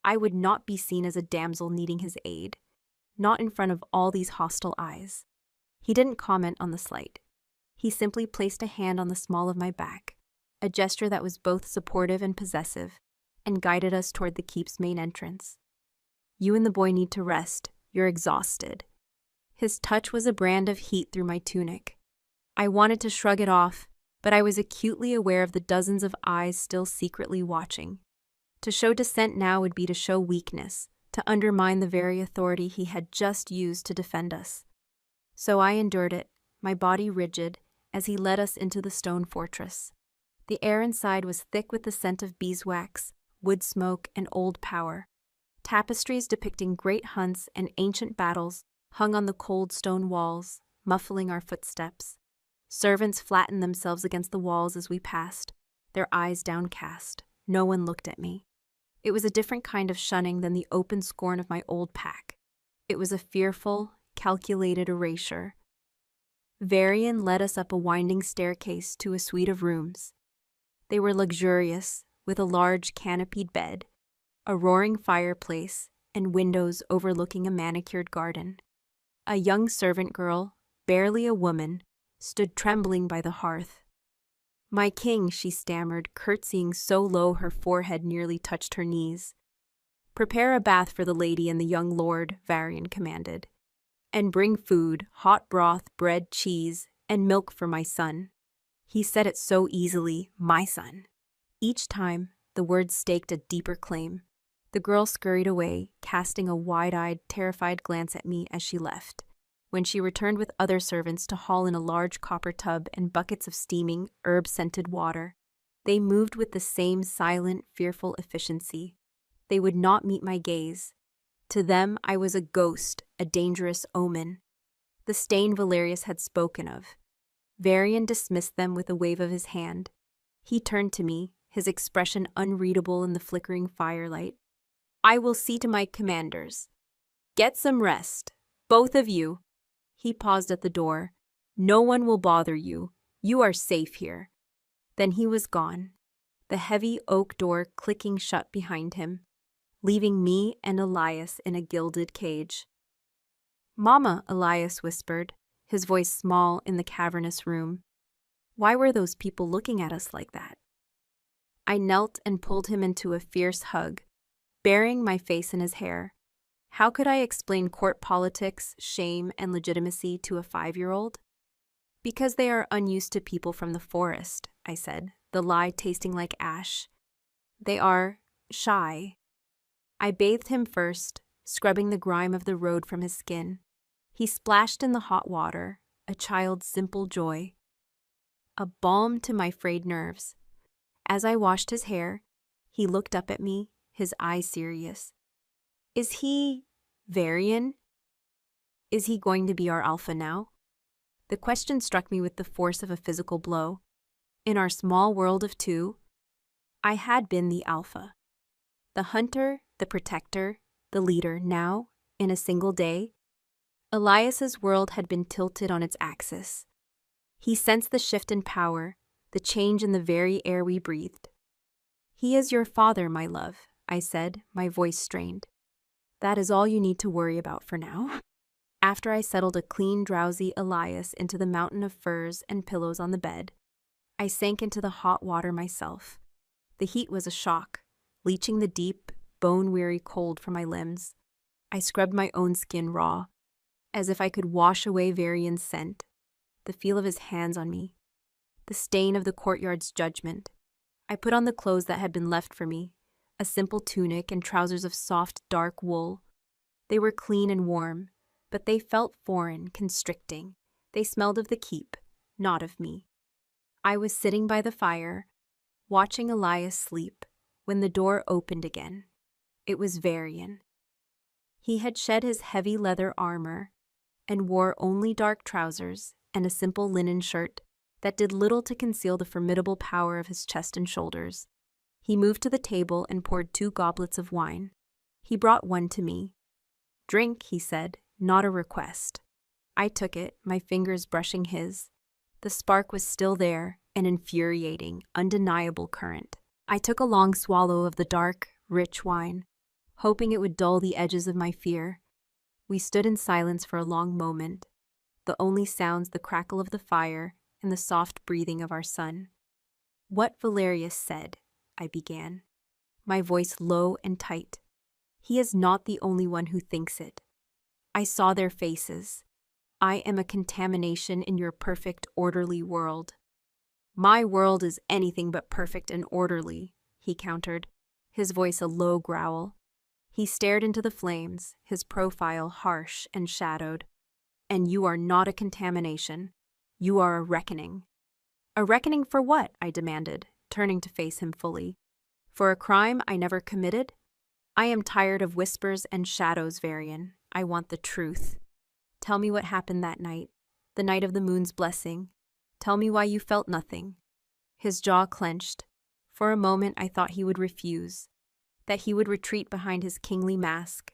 I would not be seen as a damsel needing his aid, not in front of all these hostile eyes. He didn't comment on the slight. He simply placed a hand on the small of my back, a gesture that was both supportive and possessive, and guided us toward the keep's main entrance. "You and the boy need to rest. You're exhausted." His touch was a brand of heat through my tunic. I wanted to shrug it off, but I was acutely aware of the dozens of eyes still secretly watching. To show dissent now would be to show weakness, to undermine the very authority he had just used to defend us. So I endured it, my body rigid, as he led us into the stone fortress. The air inside was thick with the scent of beeswax, wood smoke, and old power. Tapestries depicting great hunts and ancient battles hung on the cold stone walls, muffling our footsteps. Servants flattened themselves against the walls as we passed, their eyes downcast. No one looked at me. It was a different kind of shunning than the open scorn of my old pack. It was a fearful, calculated erasure. Varian led us up a winding staircase to a suite of rooms. They were luxurious, with a large canopied bed, a roaring fireplace, and windows overlooking a manicured garden. A young servant girl, barely a woman, stood trembling by the hearth. "My king," she stammered, curtsying so low her forehead nearly touched her knees. "Prepare a bath for the lady and the young lord," Varian commanded. "And bring food, hot broth, bread, cheese, and milk for my son." He said it so easily, my son. Each time, the words staked a deeper claim. The girl scurried away, casting a wide-eyed, terrified glance at me as she left. When she returned with other servants to haul in a large copper tub and buckets of steaming, herb-scented water, they moved with the same silent, fearful efficiency. They would not meet my gaze. To them, I was a ghost, a dangerous omen. The stain Valerius had spoken of. Varian dismissed them with a wave of his hand. He turned to me, his expression unreadable in the flickering firelight. "I will see to my commanders. Get some rest, both of you." He paused at the door. "No one will bother you. You are safe here." Then he was gone, the heavy oak door clicking shut behind him, leaving me and Elias in a gilded cage. "Mama," Elias whispered, his voice small in the cavernous room. Why were those people looking at us like that? I knelt and pulled him into a fierce hug, burying my face in his hair. How could I explain court politics, shame, and legitimacy to a 5-year-old? "Because they are unused to people from the forest," I said, the lie tasting like ash. "They are shy." I bathed him first, scrubbing the grime of the road from his skin. He splashed in the hot water, a child's simple joy. A balm to my frayed nerves. As I washed his hair, he looked up at me, his eyes serious. "Is he Varian? Is he going to be our alpha now?" The question struck me with the force of a physical blow. In our small world of 2, I had been the alpha. The hunter, the protector, the leader. Now, in a single day, Elias's world had been tilted on its axis. He sensed the shift in power, the change in the very air we breathed. "He is your father, my love," I said, my voice strained. That is all you need to worry about for now. After I settled a clean, drowsy Elias into the mountain of furs and pillows on the bed, I sank into the hot water myself. The heat was a shock, leaching the deep, bone-weary cold from my limbs. I scrubbed my own skin raw, as if I could wash away Varian's scent, the feel of his hands on me, the stain of the courtyard's judgment. I put on the clothes that had been left for me, a simple tunic and trousers of soft, dark wool. They were clean and warm, but they felt foreign, constricting. They smelled of the keep, not of me. I was sitting by the fire, watching Elias sleep, when the door opened again. It was Varian. He had shed his heavy leather armor and wore only dark trousers and a simple linen shirt that did little to conceal the formidable power of his chest and shoulders. He moved to the table and poured 2 goblets of wine. He brought one to me. "Drink," he said, "not a request." I took it, my fingers brushing his. The spark was still there, an infuriating, undeniable current. I took a long swallow of the dark, rich wine, hoping it would dull the edges of my fear. We stood in silence for a long moment, the only sounds the crackle of the fire and the soft breathing of our son. "What Valerius said," I began, my voice low and tight. "He is not the only one who thinks it. I saw their faces. I am a contamination in your perfect, orderly world." "My world is anything but perfect and orderly," he countered, his voice a low growl. He stared into the flames, his profile harsh and shadowed. "And you are not a contamination. You are a reckoning." "A reckoning for what?" I demanded, turning to face him fully. "For a crime I never committed? I am tired of whispers and shadows, Varian. I want the truth. Tell me what happened that night, the night of the moon's blessing. Tell me why you felt nothing." His jaw clenched. For a moment I thought he would refuse, that he would retreat behind his kingly mask.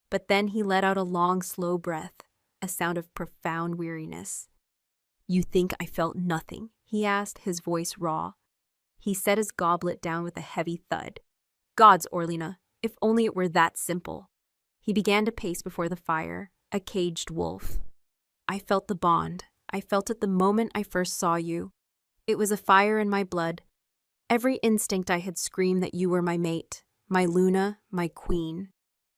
But then he let out a long, slow breath, a sound of profound weariness. "You think I felt nothing?" he asked, his voice raw. He set his goblet down with a heavy thud. "Gods, Orlina, if only it were that simple." He began to pace before the fire, a caged wolf. "I felt the bond. I felt it the moment I first saw you. It was a fire in my blood. Every instinct I had screamed that you were my mate, my Luna, my queen."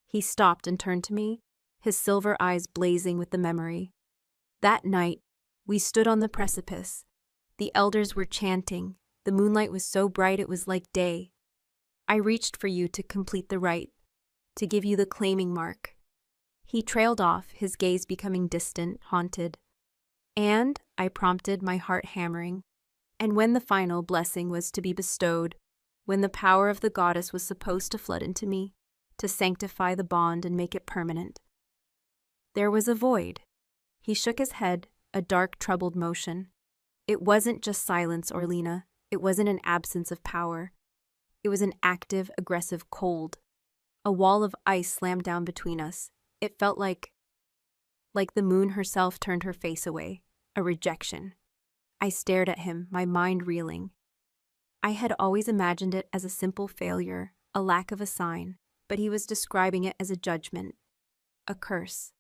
He stopped and turned to me, his silver eyes blazing with the memory. "That night, we stood on the precipice. The elders were chanting. The moonlight was so bright it was like day. I reached for you to complete the rite, to give you the claiming mark." He trailed off, his gaze becoming distant, haunted. "And," I prompted, my heart hammering, "and when the final blessing was to be bestowed, when the power of the goddess was supposed to flood into me, to sanctify the bond and make it permanent." There was a void. He shook his head, a dark, troubled motion. "It wasn't just silence, Orlina. It wasn't an absence of power. It was an active, aggressive cold. A wall of ice slammed down between us. It felt like the moon herself turned her face away, a rejection." I stared at him, my mind reeling. I had always imagined it as a simple failure, a lack of a sign, but he was describing it as a judgment, a curse.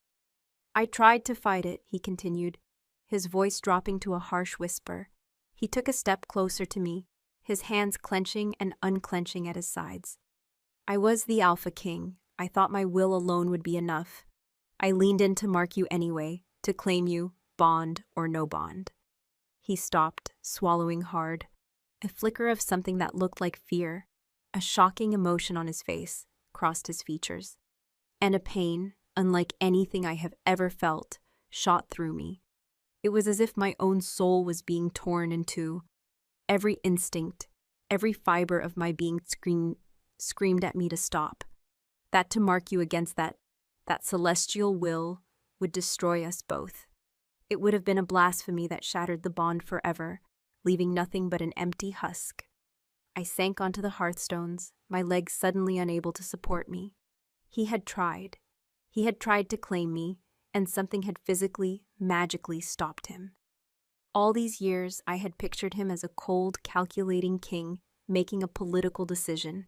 "I tried to fight it," he continued, his voice dropping to a harsh whisper. He took a step closer to me, his hands clenching and unclenching at his sides. "I was the Alpha King. I thought my will alone would be enough. I leaned in to mark you anyway, to claim you, bond or no bond." He stopped, swallowing hard. A flicker of something that looked like fear, a shocking emotion on his face, crossed his features. And a pain, unlike anything I have ever felt, shot through me. It was as if my own soul was being torn in two. Every instinct, every fiber of my being screamed at me to stop. That to mark you against that celestial will would destroy us both. It would have been a blasphemy that shattered the bond forever, leaving nothing but an empty husk. I sank onto the hearthstones, my legs suddenly unable to support me. He had tried. He had tried to claim me, and something had physically, magically stopped him. All these years, I had pictured him as a cold, calculating king, making a political decision.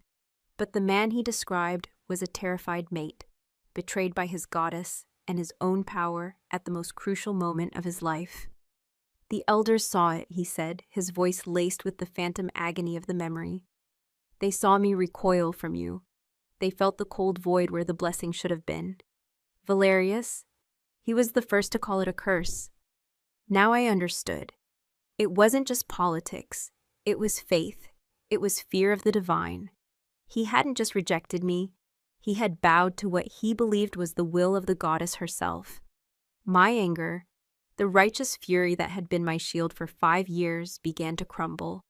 But the man he described was a terrified mate, betrayed by his goddess and his own power at the most crucial moment of his life. The elders saw it, he said, his voice laced with the phantom agony of the memory. They saw me recoil from you. They felt the cold void where the blessing should have been. Valerius, he was the first to call it a curse. Now I understood. It wasn't just politics. It was faith. It was fear of the divine. He hadn't just rejected me. He had bowed to what he believed was the will of the goddess herself. My anger, the righteous fury that had been my shield for 5 years, began to crumble,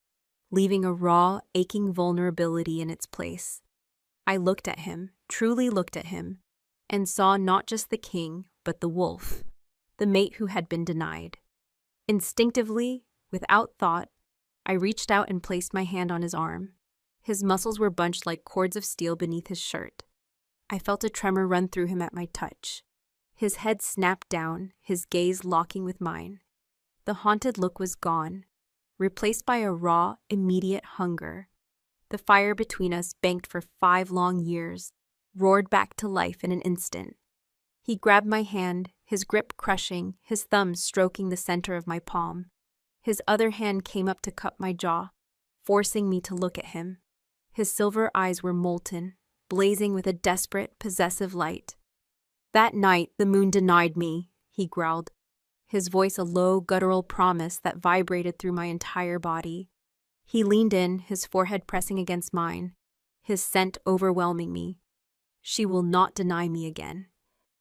leaving a raw, aching vulnerability in its place. I looked at him, truly looked at him, and saw not just the king, but the wolf, the mate who had been denied. Instinctively, without thought, I reached out and placed my hand on his arm. His muscles were bunched like cords of steel beneath his shirt. I felt a tremor run through him at my touch. His head snapped down, his gaze locking with mine. The haunted look was gone, replaced by a raw, immediate hunger. The fire between us, banked for 5 long years, roared back to life in an instant. He grabbed my hand, his grip crushing, his thumb stroking the center of my palm. His other hand came up to cup my jaw, forcing me to look at him. His silver eyes were molten, blazing with a desperate, possessive light. That night, the moon denied me, he growled, his voice a low, guttural promise that vibrated through my entire body. He leaned in, his forehead pressing against mine, his scent overwhelming me. She will not deny me again.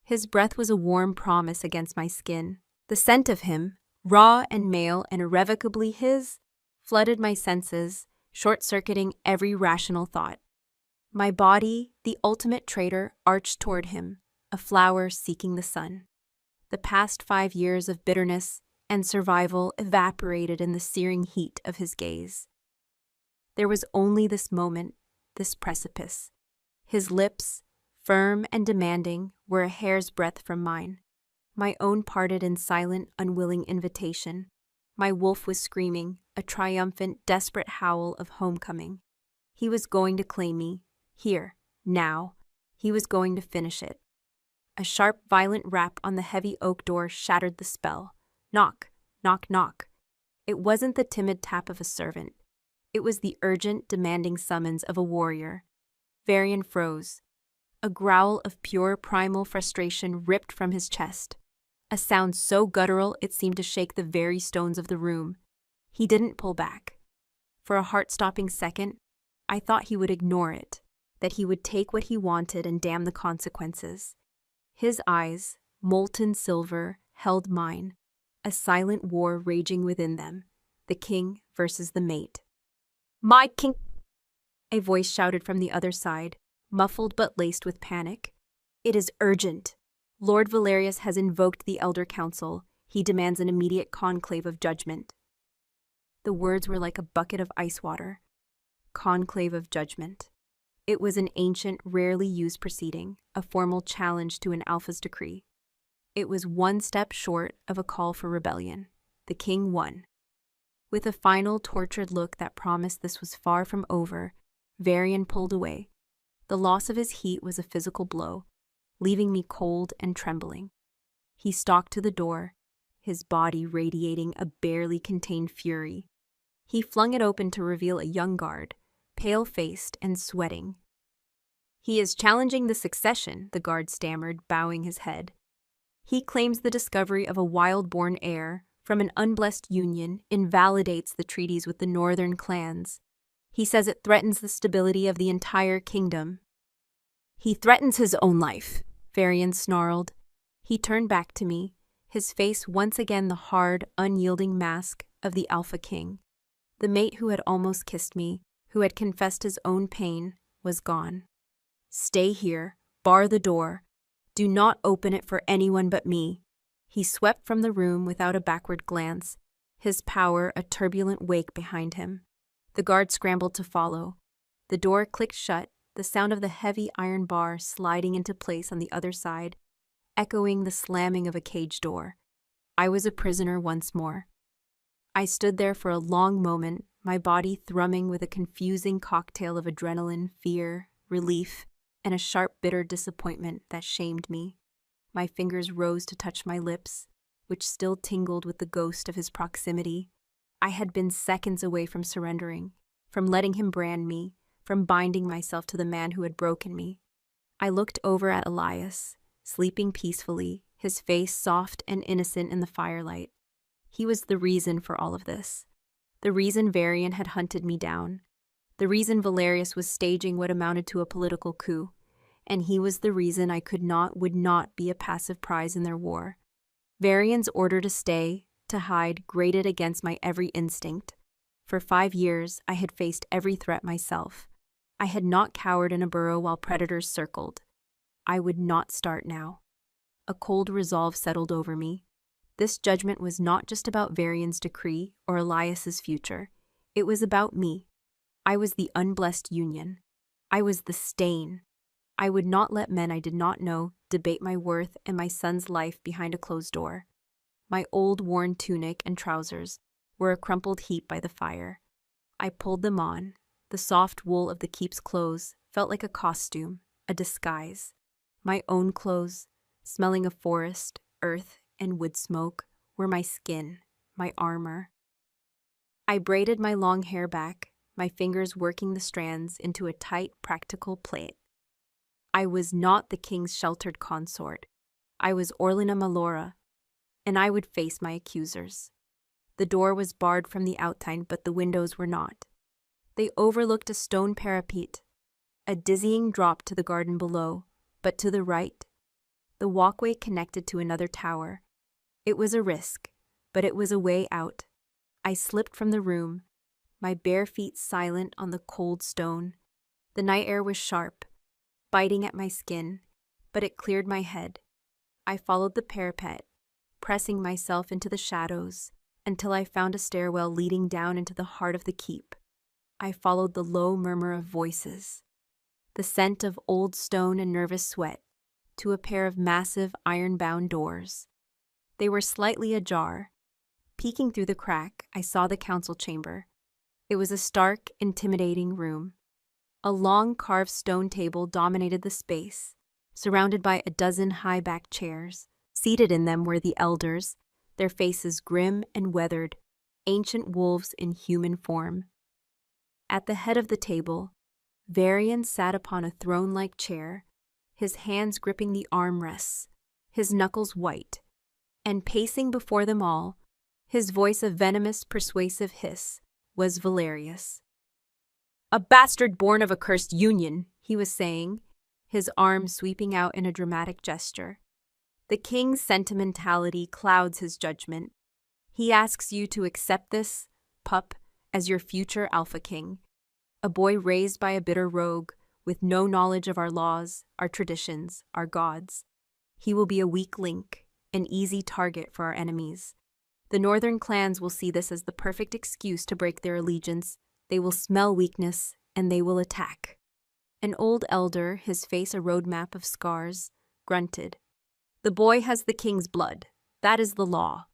His breath was a warm promise against my skin. The scent of him, raw and male and irrevocably his, flooded my senses, short-circuiting every rational thought. My body, the ultimate traitor, arched toward him, a flower seeking the sun. The past 5 years of bitterness and survival evaporated in the searing heat of his gaze. There was only this moment, this precipice. His lips, firm and demanding, were a hair's breadth from mine. My own parted in silent, unwilling invitation. My wolf was screaming, a triumphant, desperate howl of homecoming. He was going to claim me, here, now. He was going to finish it. A sharp, violent rap on the heavy oak door shattered the spell. Knock, knock, knock. It wasn't the timid tap of a servant. It was the urgent, demanding summons of a warrior. Varian froze. A growl of pure, primal frustration ripped from his chest. A sound so guttural it seemed to shake the very stones of the room. He didn't pull back. For a heart-stopping second, I thought he would ignore it, that he would take what he wanted and damn the consequences. His eyes, molten silver, held mine, a silent war raging within them, the king versus the mate. "My king!" a voice shouted from the other side, muffled but laced with panic. "It is urgent. Lord Valerius has invoked the Elder Council. He demands an immediate conclave of judgment." The words were like a bucket of ice water. Conclave of judgment. It was an ancient, rarely used proceeding, a formal challenge to an alpha's decree. It was one step short of a call for rebellion. The king won. With a final, tortured look that promised this was far from over, Varian pulled away. The loss of his heat was a physical blow, leaving me cold and trembling. He stalked to the door, his body radiating a barely contained fury. He flung it open to reveal a young guard, pale-faced and sweating. "He is challenging the succession," the guard stammered, bowing his head. "He claims the discovery of a wild-born heir from an unblessed union invalidates the treaties with the northern clans. He says it threatens the stability of the entire kingdom." "He threatens his own life," Varian snarled. He turned back to me, his face once again the hard, unyielding mask of the Alpha King. The mate who had almost kissed me, who had confessed his own pain, was gone. "Stay here, bar the door. Do not open it for anyone but me." He swept from the room without a backward glance, his power a turbulent wake behind him. The guard scrambled to follow. The door clicked shut, the sound of the heavy iron bar sliding into place on the other side, echoing the slamming of a cage door. I was a prisoner once more. I stood there for a long moment, my body thrumming with a confusing cocktail of adrenaline, fear, relief, and a sharp, bitter disappointment that shamed me. My fingers rose to touch my lips, which still tingled with the ghost of his proximity. I had been seconds away from surrendering, from letting him brand me, from binding myself to the man who had broken me. I looked over at Elias, sleeping peacefully, his face soft and innocent in the firelight. He was the reason for all of this. The reason Varian had hunted me down. The reason Valerius was staging what amounted to a political coup. And he was the reason I would not be a passive prize in their war. Varian's order to stay, to hide, grated against my every instinct. For 5 years, I had faced every threat myself. I had not cowered in a burrow while predators circled. I would not start now. A cold resolve settled over me. This judgment was not just about Varian's decree or Elias's future. It was about me. I was the unblessed union. I was the stain. I would not let men I did not know debate my worth and my son's life behind a closed door. My old worn tunic and trousers were a crumpled heap by the fire. I pulled them on. The soft wool of the keep's clothes felt like a costume, a disguise. My own clothes, smelling of forest, earth, and wood smoke, were my skin, my armor. I braided my long hair back, my fingers working the strands into a tight, practical plait. I was not the king's sheltered consort. I was Orlina Malora, and I would face my accusers. The door was barred from the outside, but the windows were not. They overlooked a stone parapet, a dizzying drop to the garden below, but to the right, the walkway connected to another tower. It was a risk, but it was a way out. I slipped from the room, my bare feet silent on the cold stone. The night air was sharp, biting at my skin, but it cleared my head. I followed the parapet, pressing myself into the shadows until I found a stairwell leading down into the heart of the keep. I followed the low murmur of voices, the scent of old stone and nervous sweat, to a pair of massive iron-bound doors. They were slightly ajar. Peeking through the crack, I saw the council chamber. It was a stark, intimidating room. A long carved stone table dominated the space, surrounded by a dozen high-backed chairs. Seated in them were the elders, their faces grim and weathered, ancient wolves in human form. At the head of the table, Varian sat upon a throne-like chair, his hands gripping the armrests, his knuckles white, and pacing before them all, his voice a venomous, persuasive hiss, was Valerius. "A bastard born of a cursed union," he was saying, his arm sweeping out in a dramatic gesture. "The king's sentimentality clouds his judgment. He asks you to accept this, pup, as your future Alpha King, a boy raised by a bitter rogue, with no knowledge of our laws, our traditions, our gods. He will be a weak link, an easy target for our enemies. The northern clans will see this as the perfect excuse to break their allegiance. They will smell weakness, and they will attack." An old elder, his face a roadmap of scars, grunted. "The boy has the king's blood. That is the law."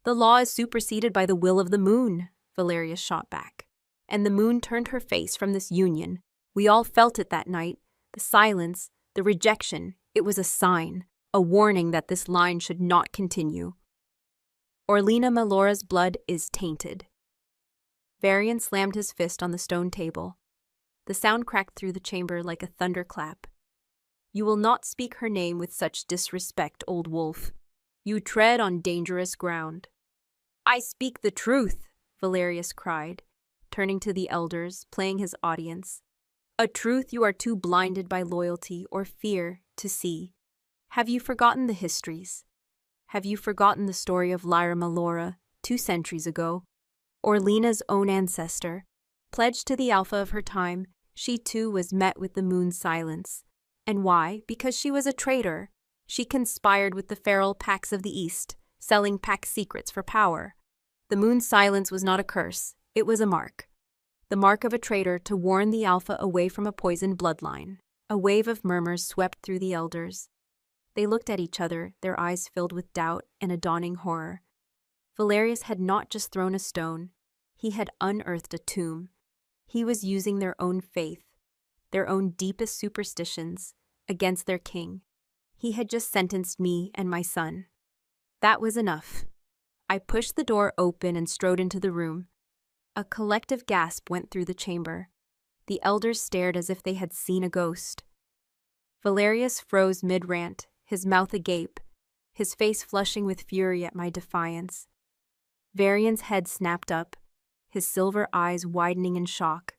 "The law is superseded by the will of the moon," Valerius shot back. "And the moon turned her face from this union. We all felt it that night. The silence, the rejection, it was a sign, a warning that this line should not continue. Orlina Malora's blood is tainted." Varian slammed his fist on the stone table. The sound cracked through the chamber like a thunderclap. "You will not speak her name with such disrespect, old wolf. You tread on dangerous ground." "I speak the truth," Valerius cried, turning to the elders, playing his audience. "A truth you are too blinded by loyalty or fear to see. Have you forgotten the histories? Have you forgotten the story of Lyra Malora 2 centuries ago? Orlina's own ancestor. Pledged to the Alpha of her time, she too was met with the moon's silence. And why? Because she was a traitor. She conspired with the feral packs of the East, selling pack secrets for power. The moon's silence was not a curse, it was a mark. The mark of a traitor to warn the Alpha away from a poisoned bloodline. A wave of murmurs swept through the elders. They looked at each other, their eyes filled with doubt and a dawning horror. Valerius had not just thrown a stone, he had unearthed a tomb. He was using their own faith, their own deepest superstitions, against their king. He had just sentenced me and my son. That was enough. I pushed the door open and strode into the room. A collective gasp went through the chamber. The elders stared as if they had seen a ghost. Valerius froze mid-rant, his mouth agape, his face flushing with fury at my defiance. Varian's head snapped up, his silver eyes widening in shock,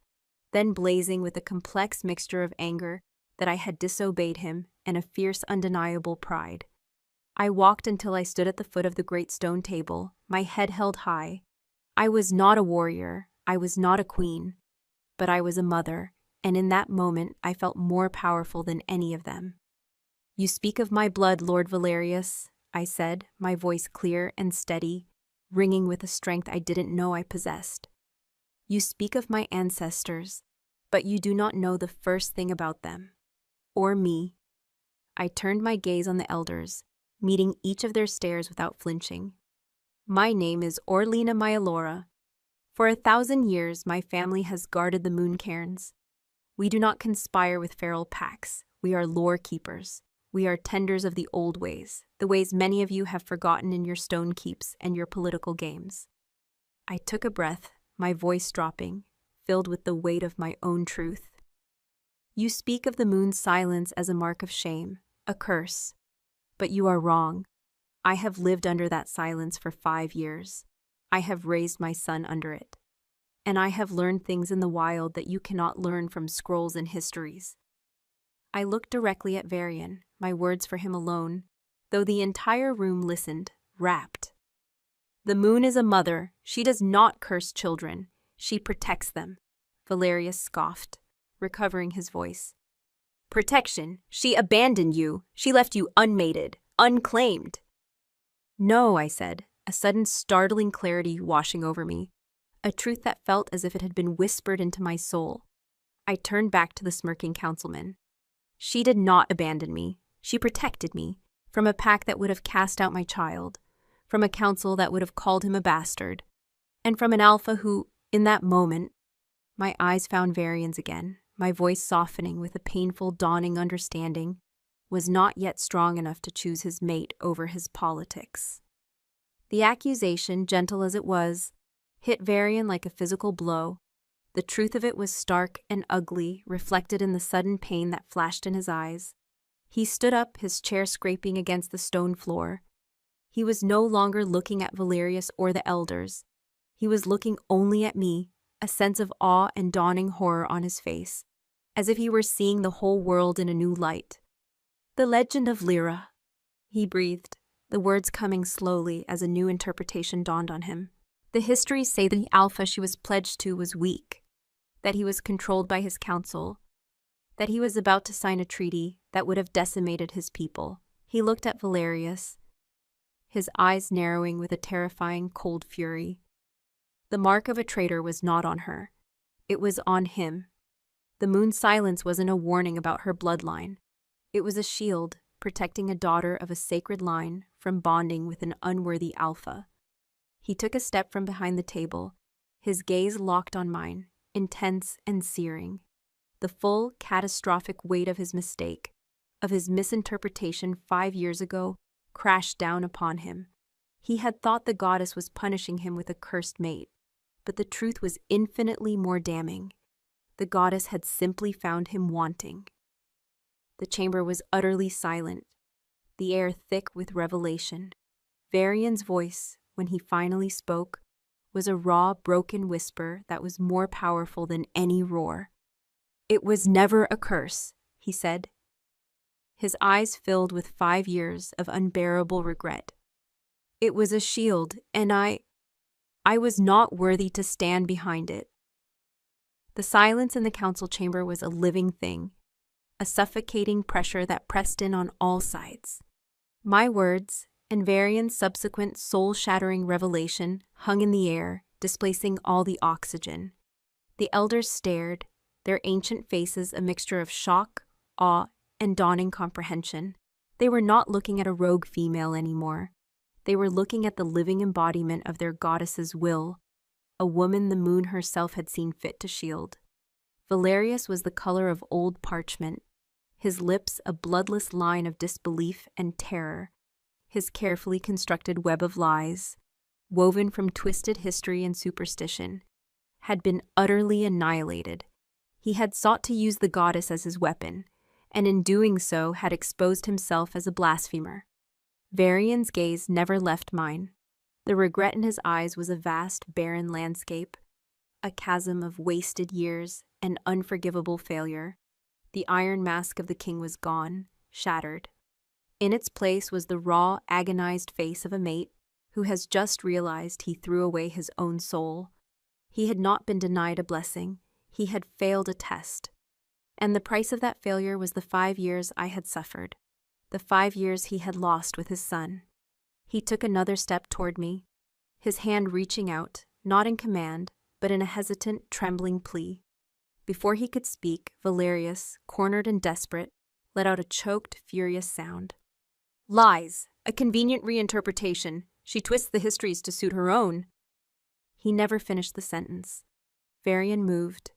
then blazing with a complex mixture of anger that I had disobeyed him and a fierce, undeniable pride. I walked until I stood at the foot of the great stone table, my head held high. I was not a warrior, I was not a queen, but I was a mother, and in that moment I felt more powerful than any of them. "You speak of my blood, Lord Valerius," I said, my voice clear and steady, ringing with a strength I didn't know I possessed. "You speak of my ancestors, but you do not know the first thing about them. Or me." I turned my gaze on the elders, meeting each of their stares without flinching. "My name is Orlina Myalora. For 1,000 years my family has guarded the moon cairns. We do not conspire with feral packs. We are lore keepers. We are tenders of the old ways, the ways many of you have forgotten in your stone keeps and your political games." I took a breath, my voice dropping, filled with the weight of my own truth. "You speak of the moon's silence as a mark of shame, a curse. But you are wrong. I have lived under that silence for 5 years. I have raised my son under it. And I have learned things in the wild that you cannot learn from scrolls and histories." I looked directly at Varian, my words for him alone, though the entire room listened, rapt. "The moon is a mother. She does not curse children. She protects them," Valerius scoffed, recovering his voice. "Protection? She abandoned you. She left you unmated, unclaimed." "No," I said, a sudden startling clarity washing over me, a truth that felt as if it had been whispered into my soul. I turned back to the smirking councilman. "She did not abandon me. She protected me, from a pack that would have cast out my child, from a council that would have called him a bastard, and from an alpha who, in that moment—" My eyes found Varian's again, my voice softening with a painful dawning understanding, was not yet strong enough to choose his mate over his politics. The accusation, gentle as it was, hit Varian like a physical blow. The truth of it was stark and ugly, reflected in the sudden pain that flashed in his eyes. He stood up, his chair scraping against the stone floor. He was no longer looking at Valerius or the elders. He was looking only at me, a sense of awe and dawning horror on his face, as if he were seeing the whole world in a new light. "The legend of Lyra," he breathed, the words coming slowly as a new interpretation dawned on him. "The histories say that the alpha she was pledged to was weak, that he was controlled by his council, that he was about to sign a treaty that would have decimated his people." He looked at Valerius, his eyes narrowing with a terrifying, cold fury. The mark of a traitor was not on her. It was on him. The moon's silence wasn't a warning about her bloodline. It was a shield protecting a daughter of a sacred line from bonding with an unworthy alpha. He took a step from behind the table, his gaze locked on mine, intense and searing. The full, catastrophic weight of his mistake, of his misinterpretation 5 years ago, crashed down upon him. He had thought the goddess was punishing him with a cursed mate, but the truth was infinitely more damning. The goddess had simply found him wanting. The chamber was utterly silent, the air thick with revelation. Varian's voice, when he finally spoke, was a raw, broken whisper that was more powerful than any roar. "It was never a curse," he said. His eyes filled with 5 years of unbearable regret. "It was a shield, and I was not worthy to stand behind it." The silence in the council chamber was a living thing, a suffocating pressure that pressed in on all sides. My words, and Varian's subsequent soul-shattering revelation, hung in the air, displacing all the oxygen. The elders stared, their ancient faces a mixture of shock, awe, and dawning comprehension. They were not looking at a rogue female anymore. They were looking at the living embodiment of their goddess's will, a woman the moon herself had seen fit to shield. Valerius was the color of old parchment, his lips a bloodless line of disbelief and terror, his carefully constructed web of lies, woven from twisted history and superstition, had been utterly annihilated. He had sought to use the goddess as his weapon, and in doing so had exposed himself as a blasphemer. Varian's gaze never left mine. The regret in his eyes was a vast, barren landscape, a chasm of wasted years and unforgivable failure. The iron mask of the king was gone, shattered. In its place was the raw, agonized face of a mate who has just realized he threw away his own soul. He had not been denied a blessing, he had failed a test. And the price of that failure was the 5 years I had suffered, the 5 years he had lost with his son. He took another step toward me, his hand reaching out, not in command, but in a hesitant, trembling plea. Before he could speak, Valerius, cornered and desperate, let out a choked, furious sound. "Lies! A convenient reinterpretation. She twists the histories to suit her own." He never finished the sentence. Varian moved.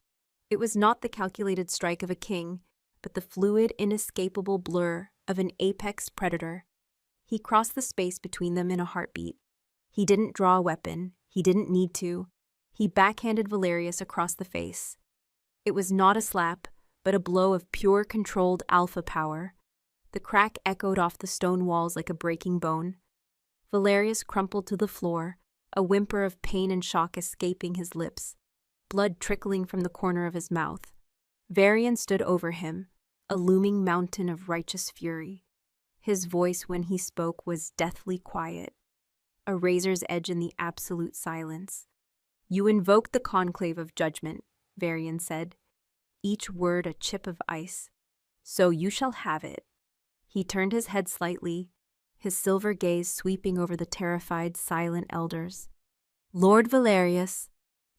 It was not the calculated strike of a king, but the fluid, inescapable blur of an apex predator. He crossed the space between them in a heartbeat. He didn't draw a weapon. He didn't need to. He backhanded Valerius across the face. It was not a slap, but a blow of pure, controlled alpha power. The crack echoed off the stone walls like a breaking bone. Valerius crumpled to the floor, a whimper of pain and shock escaping his lips, blood trickling from the corner of his mouth. Varian stood over him, a looming mountain of righteous fury. His voice, when he spoke, was deathly quiet, a razor's edge in the absolute silence. "You invoked the conclave of judgment," Varian said, each word a chip of ice. "So you shall have it." He turned his head slightly, his silver gaze sweeping over the terrified, silent elders. "Lord Valerius,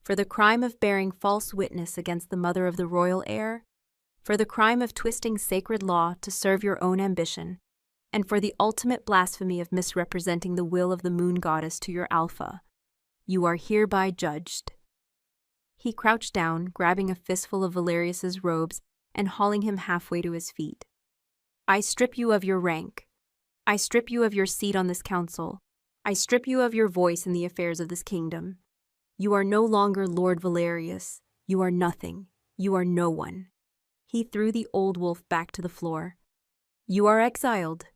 for the crime of bearing false witness against the mother of the royal heir, for the crime of twisting sacred law to serve your own ambition, and for the ultimate blasphemy of misrepresenting the will of the moon goddess to your alpha, you are hereby judged." He crouched down, grabbing a fistful of Valerius's robes and hauling him halfway to his feet. "I strip you of your rank. I strip you of your seat on this council. I strip you of your voice in the affairs of this kingdom. You are no longer Lord Valerius. You are nothing. You are no one." He threw the old wolf back to the floor. "You are exiled.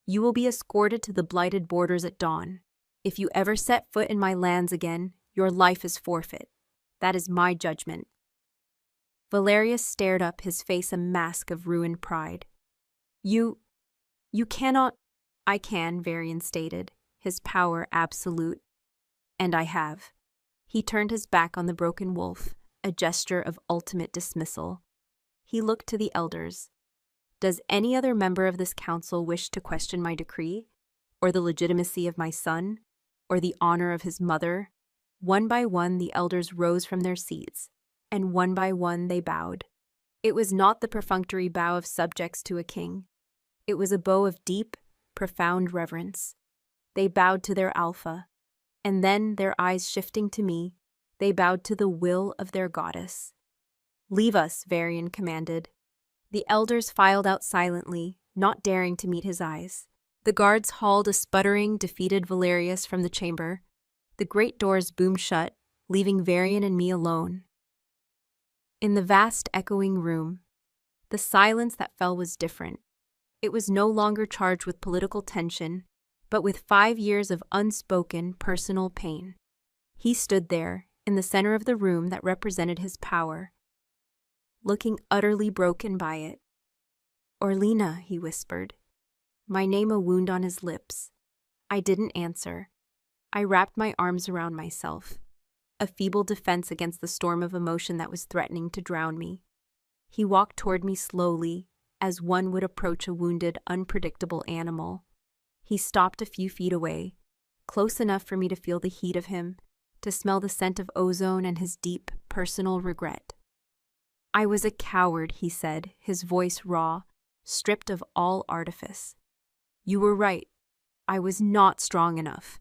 You will be escorted to the blighted borders at dawn. If you ever set foot in my lands again, your life is forfeit. That is my judgment." Valerius stared up, his face a mask of ruined pride. You cannot—" "I can," Varian stated, his power absolute. "And I have." He turned his back on the broken wolf, a gesture of ultimate dismissal. He looked to the elders. "Does any other member of this council wish to question my decree, or the legitimacy of my son, or the honor of his mother?" One by one the elders rose from their seats, and one by one they bowed. It was not the perfunctory bow of subjects to a king. It was a bow of deep, profound reverence. They bowed to their alpha, and then, their eyes shifting to me, they bowed to the will of their goddess. "Leave us," Varian commanded. The elders filed out silently, not daring to meet his eyes. The guards hauled a sputtering, defeated Valerius from the chamber. The great doors boomed shut, leaving Varian and me alone. In the vast, echoing room, the silence that fell was different. It was no longer charged with political tension, but with 5 years of unspoken, personal pain. He stood there, in the center of the room that represented his power, looking utterly broken by it. "Orlina," he whispered, my name a wound on his lips. I didn't answer. I wrapped my arms around myself, a feeble defense against the storm of emotion that was threatening to drown me. He walked toward me slowly, as one would approach a wounded, unpredictable animal. He stopped a few feet away, close enough for me to feel the heat of him, to smell the scent of ozone and his deep, personal regret. "I was a coward," he said, his voice raw, stripped of all artifice. "You were right. I was not strong enough.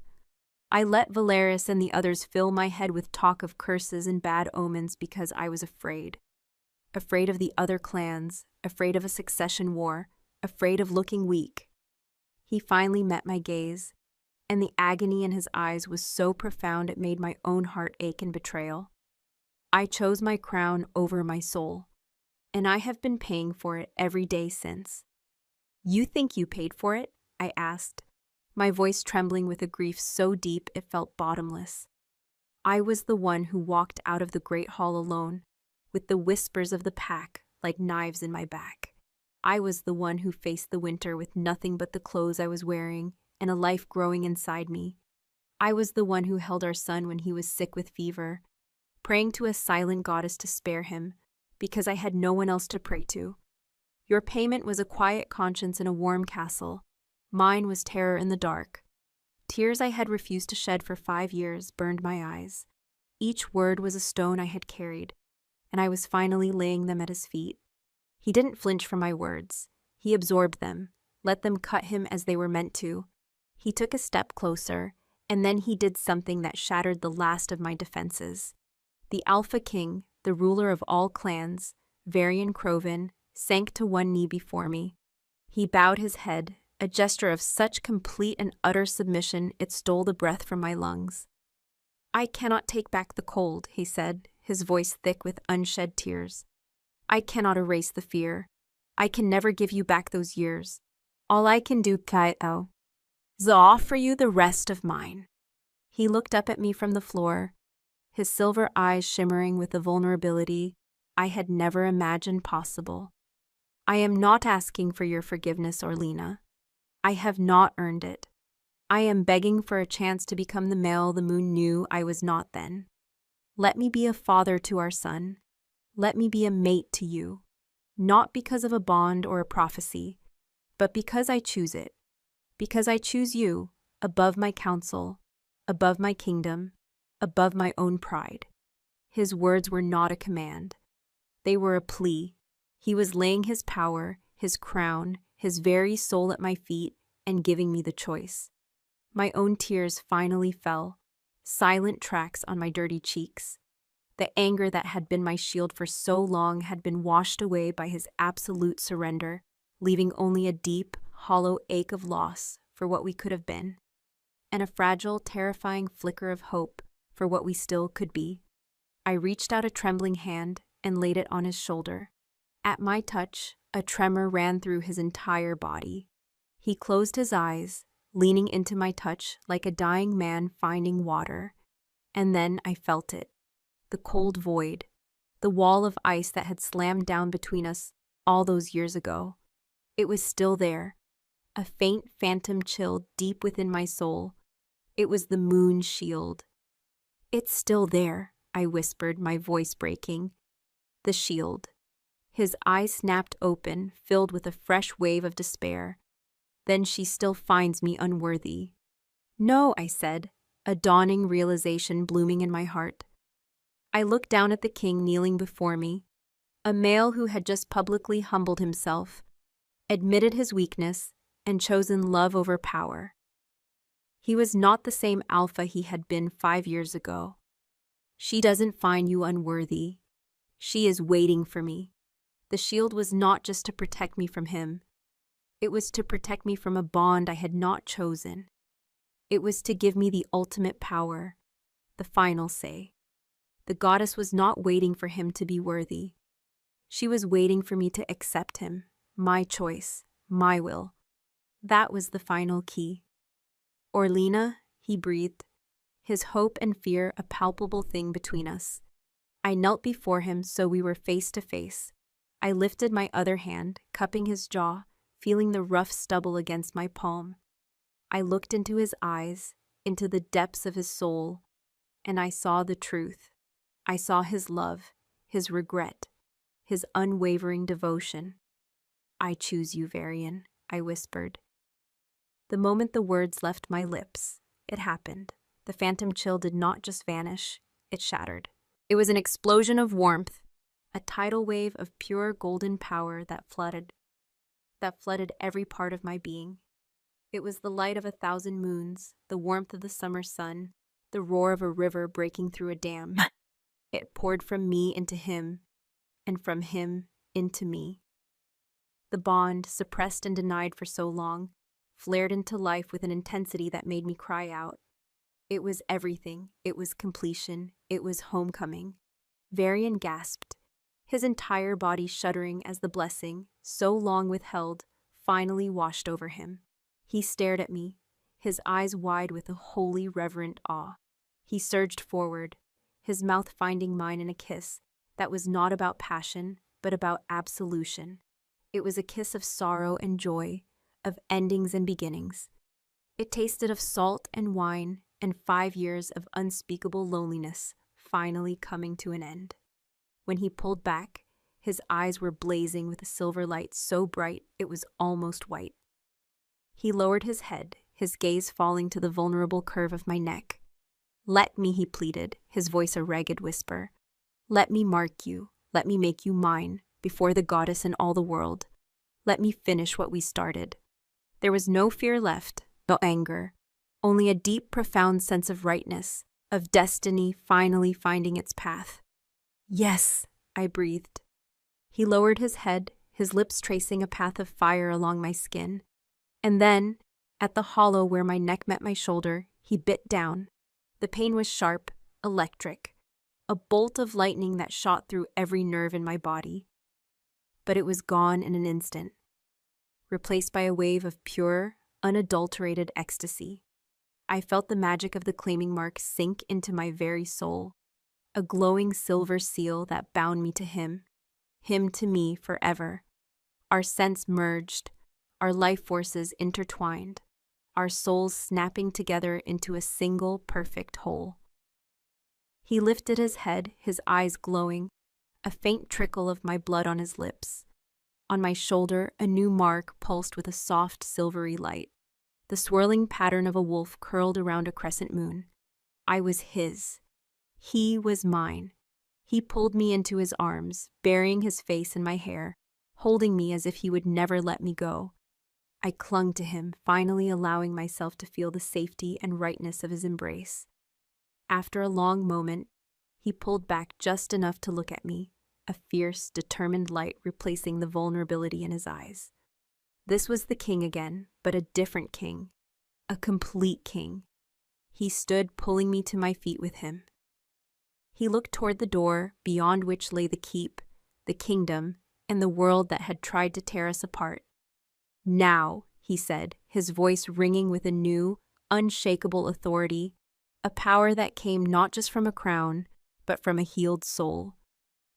I let Valerius and the others fill my head with talk of curses and bad omens because I was afraid. afraid of the other clans, afraid of a succession war, afraid of looking weak. He finally met my gaze, and the agony in his eyes was so profound it made my own heart ache in betrayal. I chose my crown over my soul, and I have been paying for it every day since. You think you paid for it? I asked, my voice trembling with a grief so deep it felt bottomless. I was the one who walked out of the great hall alone, with the whispers of the pack like knives in my back. I was the one who faced the winter with nothing but the clothes I was wearing and a life growing inside me. I was the one who held our son when he was sick with fever, praying to a silent goddess to spare him, because I had no one else to pray to. Your payment was a quiet conscience in a warm castle. Mine was terror in the dark. Tears I had refused to shed for 5 years burned my eyes. Each word was a stone I had carried, and I was finally laying them at his feet. He didn't flinch from my words. He absorbed them, let them cut him as they were meant to. He took a step closer, and then he did something that shattered the last of my defenses. The Alpha King, the ruler of all clans, Varian Croven, sank to one knee before me. He bowed his head, a gesture of such complete and utter submission it stole the breath from my lungs. I cannot take back the cold, he said, his voice thick with unshed tears. I cannot erase the fear. I can never give you back those years. All I can do is offer you the rest of mine. He looked up at me from the floor, his silver eyes shimmering with a vulnerability I had never imagined possible. I am not asking for your forgiveness, Orlena. I have not earned it. I am begging for a chance to become the male the moon knew I was not then. Let me be a father to our son. Let me be a mate to you, not because of a bond or a prophecy, but because I choose it, because I choose you above my counsel, above my kingdom, above my own pride. His words were not a command. They were a plea. He was laying his power, his crown, his very soul at my feet and giving me the choice. My own tears finally fell, silent tracks on my dirty cheeks. The anger that had been my shield for so long had been washed away by his absolute surrender, leaving only a deep, hollow ache of loss for what we could have been, and a fragile, terrifying flicker of hope for what we still could be. I reached out a trembling hand and laid it on his shoulder. At my touch, a tremor ran through his entire body. He closed his eyes, leaning into my touch like a dying man finding water, and then I felt it. The cold void, the wall of ice that had slammed down between us all those years ago. It was still there, a faint phantom chill deep within my soul. It was the moon's shield. It's still there, I whispered, my voice breaking. The shield. His eyes snapped open, filled with a fresh wave of despair. Then she still finds me unworthy. No, I said, a dawning realization blooming in my heart. I looked down at the king kneeling before me, a male who had just publicly humbled himself, admitted his weakness, and chosen love over power. He was not the same alpha he had been 5 years ago. She doesn't find you unworthy. She is waiting for me. The shield was not just to protect me from him. It was to protect me from a bond I had not chosen. It was to give me the ultimate power, the final say. The goddess was not waiting for him to be worthy. She was waiting for me to accept him, my choice, my will. That was the final key. Orlena, he breathed, his hope and fear a palpable thing between us. I knelt before him so we were face to face. I lifted my other hand, cupping his jaw, feeling the rough stubble against my palm. I looked into his eyes, into the depths of his soul, and I saw the truth. I saw his love, his regret, his unwavering devotion. I choose you, Varian, I whispered. The moment the words left my lips, it happened. The phantom chill did not just vanish, it shattered. It was an explosion of warmth, a tidal wave of pure golden power that flooded every part of my being. It was the light of 1,000 moons, the warmth of the summer sun, the roar of a river breaking through a dam. It poured from me into him, and from him into me. The bond, suppressed and denied for so long, flared into life with an intensity that made me cry out. It was everything. It was completion. It was homecoming. Varian gasped, his entire body shuddering as the blessing, so long withheld, finally washed over him. He stared at me, his eyes wide with a holy, reverent awe. He surged forward, his mouth finding mine in a kiss that was not about passion, but about absolution. It was a kiss of sorrow and joy, of endings and beginnings. It tasted of salt and wine and 5 years of unspeakable loneliness finally coming to an end. When he pulled back, his eyes were blazing with a silver light so bright it was almost white. He lowered his head, his gaze falling to the vulnerable curve of my neck. "Let me," he pleaded, his voice a ragged whisper. "Let me mark you, let me make you mine, before the goddess and all the world. Let me finish what we started." There was no fear left, no anger, only a deep, profound sense of rightness, of destiny finally finding its path. "Yes," I breathed. He lowered his head, his lips tracing a path of fire along my skin. And then, at the hollow where my neck met my shoulder, he bit down. The pain was sharp, electric, a bolt of lightning that shot through every nerve in my body. But it was gone in an instant, replaced by a wave of pure, unadulterated ecstasy. I felt the magic of the claiming mark sink into my very soul, a glowing silver seal that bound me to him to me forever. Our scents merged, our life forces intertwined, our souls snapping together into a single perfect whole. He lifted his head, his eyes glowing, a faint trickle of my blood on his lips. On my shoulder, a new mark pulsed with a soft, silvery light. The swirling pattern of a wolf curled around a crescent moon. I was his. He was mine. He pulled me into his arms, burying his face in my hair, holding me as if he would never let me go. I clung to him, finally allowing myself to feel the safety and rightness of his embrace. After a long moment, he pulled back just enough to look at me, a fierce, determined light replacing the vulnerability in his eyes. This was the king again, but a different king, a complete king. He stood, pulling me to my feet with him. He looked toward the door, beyond which lay the keep, the kingdom, and the world that had tried to tear us apart. "Now," he said, his voice ringing with a new, unshakable authority, a power that came not just from a crown, but from a healed soul.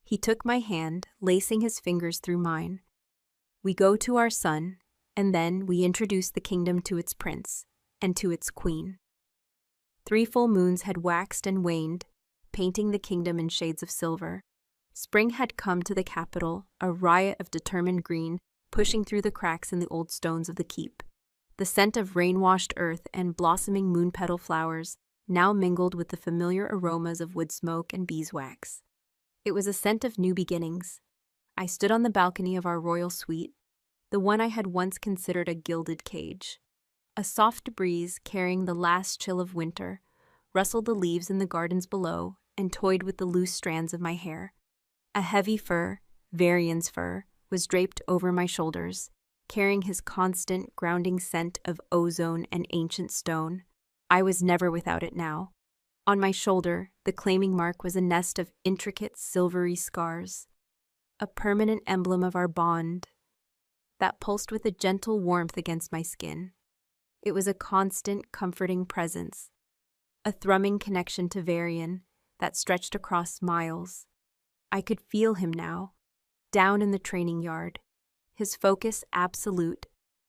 He took my hand, lacing his fingers through mine. "We go to our son, and then we introduce the kingdom to its prince, and to its queen." 3 full moons had waxed and waned, painting the kingdom in shades of silver. Spring had come to the capital, a riot of determined green, pushing through the cracks in the old stones of the keep. The scent of rain-washed earth and blossoming moon-petal flowers now mingled with the familiar aromas of wood smoke and beeswax. It was a scent of new beginnings. I stood on the balcony of our royal suite, the one I had once considered a gilded cage. A soft breeze, carrying the last chill of winter, rustled the leaves in the gardens below and toyed with the loose strands of my hair. A heavy fur, Varian's fur, was draped over my shoulders, carrying his constant, grounding scent of ozone and ancient stone. I was never without it now. On my shoulder, the claiming mark was a nest of intricate silvery scars, a permanent emblem of our bond that pulsed with a gentle warmth against my skin. It was a constant, comforting presence, a thrumming connection to Varian that stretched across miles. I could feel him now, down in the training yard, his focus absolute,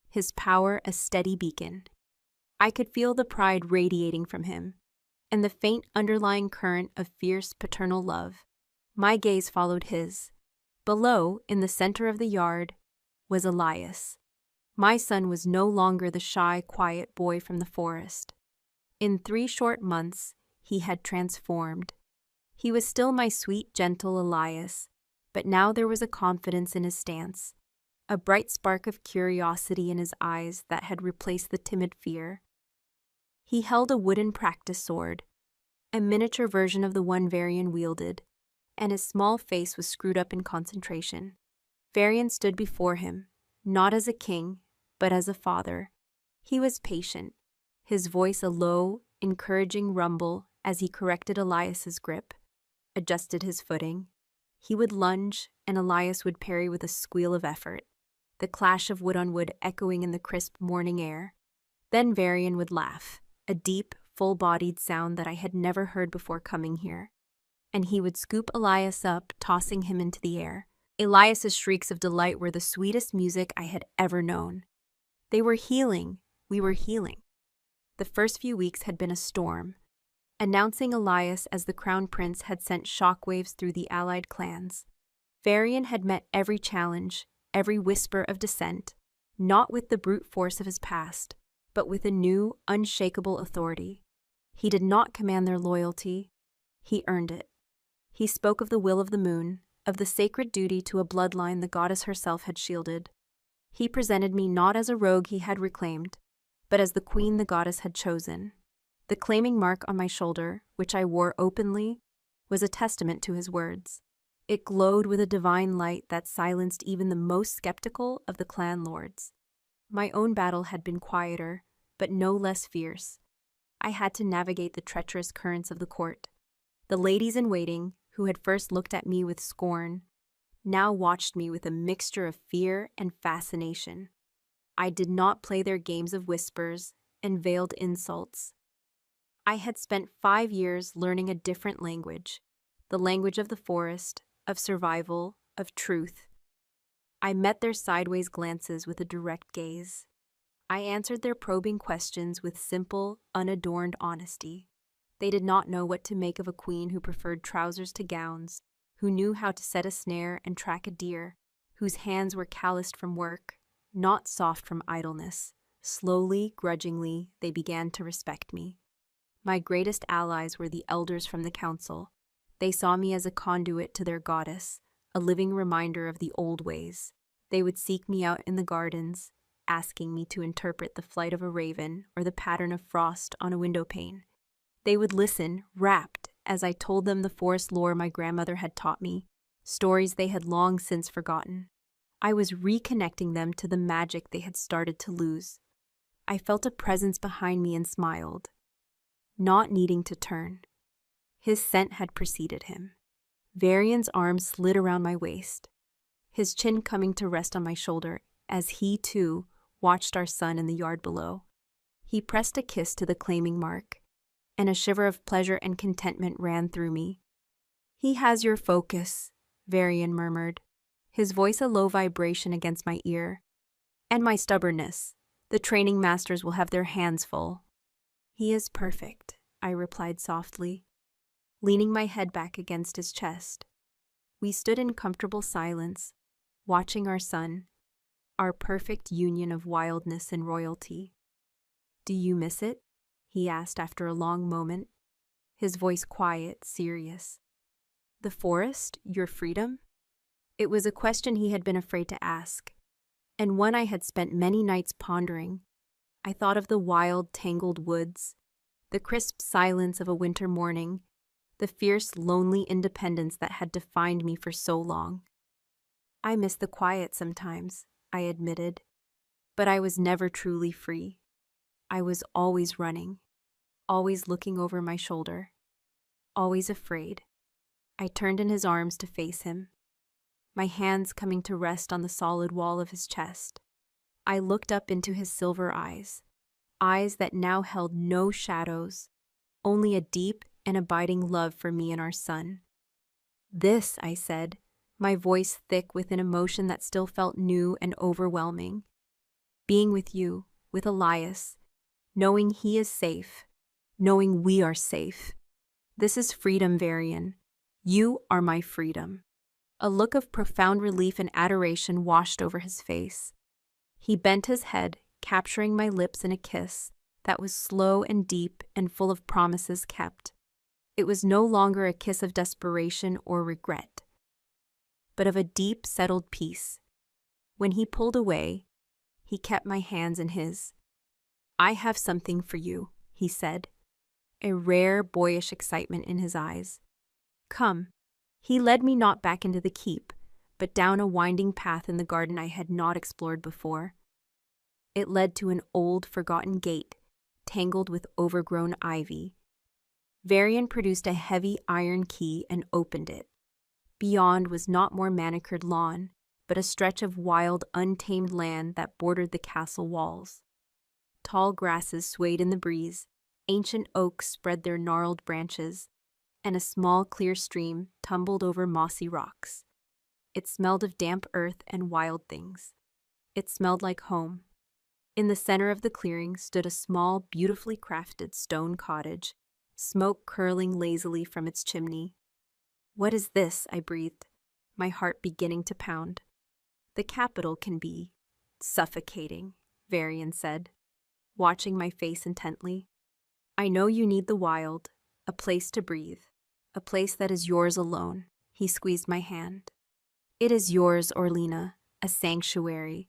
his power a steady beacon. I could feel the pride radiating from him, and the faint underlying current of fierce paternal love. My gaze followed his. Below, in the center of the yard, was Elias. My son was no longer the shy, quiet boy from the forest. In 3 short months, he had transformed. He was still my sweet, gentle Elias, but now there was a confidence in his stance, a bright spark of curiosity in his eyes that had replaced the timid fear. He held a wooden practice sword, a miniature version of the one Varian wielded, and his small face was screwed up in concentration. Varian stood before him, not as a king, but as a father. He was patient, his voice a low, encouraging rumble as he corrected Elias's grip, adjusted his footing. He would lunge, and Elias would parry with a squeal of effort, the clash of wood on wood echoing in the crisp morning air. Then Varian would laugh, a deep, full-bodied sound that I had never heard before coming here. And he would scoop Elias up, tossing him into the air. Elias's shrieks of delight were the sweetest music I had ever known. They were healing. We were healing. The first few weeks had been a storm. Announcing Elias as the crown prince had sent shockwaves through the allied clans. Varian had met every challenge, every whisper of dissent, not with the brute force of his past, but with a new, unshakable authority. He did not command their loyalty. He earned it. He spoke of the will of the moon, of the sacred duty to a bloodline the goddess herself had shielded. He presented me not as a rogue he had reclaimed, but as the queen the goddess had chosen. The claiming mark on my shoulder, which I wore openly, was a testament to his words. It glowed with a divine light that silenced even the most skeptical of the clan lords. My own battle had been quieter, but no less fierce. I had to navigate the treacherous currents of the court. The ladies-in-waiting, who had first looked at me with scorn, now watched me with a mixture of fear and fascination. I did not play their games of whispers and veiled insults. I had spent 5 years learning a different language, the language of the forest, of survival, of truth. I met their sideways glances with a direct gaze. I answered their probing questions with simple, unadorned honesty. They did not know what to make of a queen who preferred trousers to gowns, who knew how to set a snare and track a deer, whose hands were calloused from work, not soft from idleness. Slowly, grudgingly, they began to respect me. My greatest allies were the elders from the council. They saw me as a conduit to their goddess, a living reminder of the old ways. They would seek me out in the gardens, asking me to interpret the flight of a raven or the pattern of frost on a window pane. They would listen, rapt, as I told them the forest lore my grandmother had taught me, stories they had long since forgotten. I was reconnecting them to the magic they had started to lose. I felt a presence behind me and smiled, not needing to turn. His scent had preceded him. Varian's arm slid around my waist, his chin coming to rest on my shoulder as he, too, watched our son in the yard below. He pressed a kiss to the claiming mark, and a shiver of pleasure and contentment ran through me. "He has your focus," Varian murmured, his voice a low vibration against my ear. "And my stubbornness. The training masters will have their hands full." "He is perfect," I replied softly, leaning my head back against his chest. We stood in comfortable silence, watching our son, our perfect union of wildness and royalty. "Do you miss it?" he asked after a long moment, his voice quiet, serious. "The forest, your freedom?" It was a question he had been afraid to ask, and one I had spent many nights pondering. I thought of the wild, tangled woods, the crisp silence of a winter morning, the fierce, lonely independence that had defined me for so long. "I miss the quiet sometimes," I admitted, but I was never truly free. I was always running, always looking over my shoulder, always afraid. I turned in his arms to face him, my hands coming to rest on the solid wall of his chest. I looked up into his silver eyes, eyes that now held no shadows, only a deep and abiding love for me and our son. "This," I said, my voice thick with an emotion that still felt new and overwhelming. "Being with you, with Elias, knowing he is safe, knowing we are safe. This is freedom, Varian. You are my freedom." A look of profound relief and adoration washed over his face. He bent his head, capturing my lips in a kiss that was slow and deep and full of promises kept. It was no longer a kiss of desperation or regret, but of a deep, settled peace. When he pulled away, he kept my hands in his. "I have something for you," he said, a rare, boyish excitement in his eyes. "Come." He led me not back into the keep, but down a winding path in the garden I had not explored before. It led to an old, forgotten gate, tangled with overgrown ivy. Varian produced a heavy iron key and opened it. Beyond was not more manicured lawn, but a stretch of wild, untamed land that bordered the castle walls. Tall grasses swayed in the breeze, ancient oaks spread their gnarled branches, and a small, clear stream tumbled over mossy rocks. It smelled of damp earth and wild things. It smelled like home. In the center of the clearing stood a small, beautifully crafted stone cottage, smoke curling lazily from its chimney. "What is this?" I breathed, my heart beginning to pound. "The capital can be suffocating," Varian said, watching my face intently. "I know you need the wild, a place to breathe, a place that is yours alone." He squeezed my hand. "It is yours, Orlina, a sanctuary.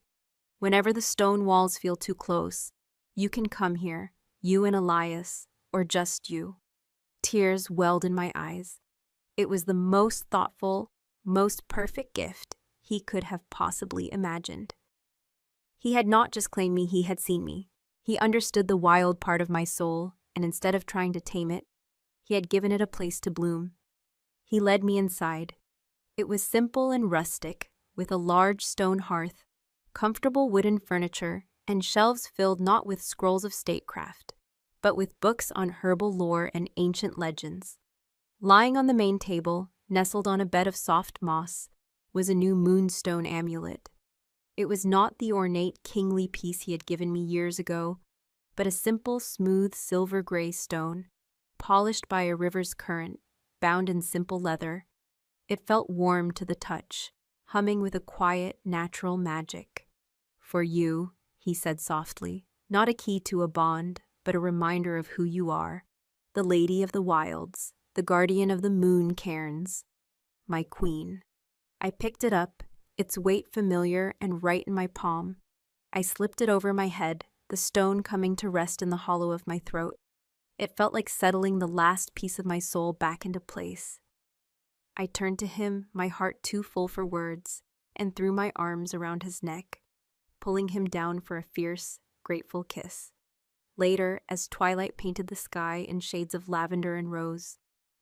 Whenever the stone walls feel too close, you can come here, you and Elias, or just you." Tears welled in my eyes. It was the most thoughtful, most perfect gift he could have possibly imagined. He had not just claimed me, he had seen me. He understood the wild part of my soul, and instead of trying to tame it, he had given it a place to bloom. He led me inside. It was simple and rustic, with a large stone hearth, comfortable wooden furniture, and shelves filled not with scrolls of statecraft, but with books on herbal lore and ancient legends. Lying on the main table, nestled on a bed of soft moss, was a new moonstone amulet. It was not the ornate kingly piece he had given me years ago, but a simple, smooth, silver-gray stone, polished by a river's current, bound in simple leather. It felt warm to the touch, humming with a quiet, natural magic. "For you," he said softly, "not a key to a bond, but a reminder of who you are, the lady of the wilds, the guardian of the moon cairns, my queen." I picked it up, its weight familiar and right in my palm. I slipped it over my head, the stone coming to rest in the hollow of my throat. It felt like settling the last piece of my soul back into place. I turned to him, my heart too full for words, and threw my arms around his neck, pulling him down for a fierce, grateful kiss. Later, as twilight painted the sky in shades of lavender and rose,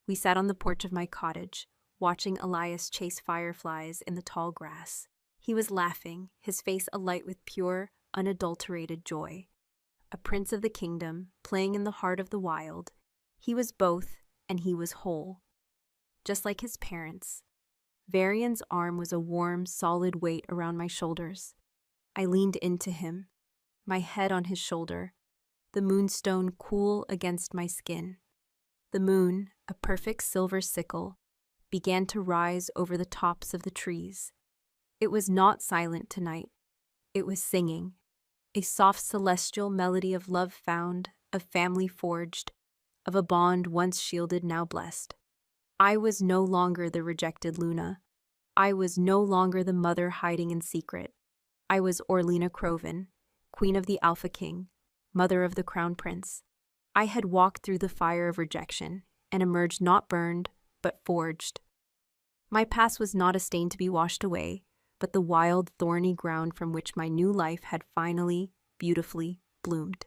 we sat on the porch of my cottage, watching Elias chase fireflies in the tall grass. He was laughing, his face alight with pure, unadulterated joy. A prince of the kingdom, playing in the heart of the wild. He was both, and he was whole. Just like his parents. Varian's arm was a warm, solid weight around my shoulders. I leaned into him, my head on his shoulder, the moonstone cool against my skin. The moon, a perfect silver sickle, began to rise over the tops of the trees. It was not silent tonight. It was singing, a soft celestial melody of love found, of family forged, of a bond once shielded, now blessed. I was no longer the rejected Luna. I was no longer the mother hiding in secret. I was Orlina Croven, queen of the Alpha King, mother of the Crown Prince. I had walked through the fire of rejection and emerged not burned, but forged. My past was not a stain to be washed away, but the wild, thorny ground from which my new life had finally, beautifully bloomed.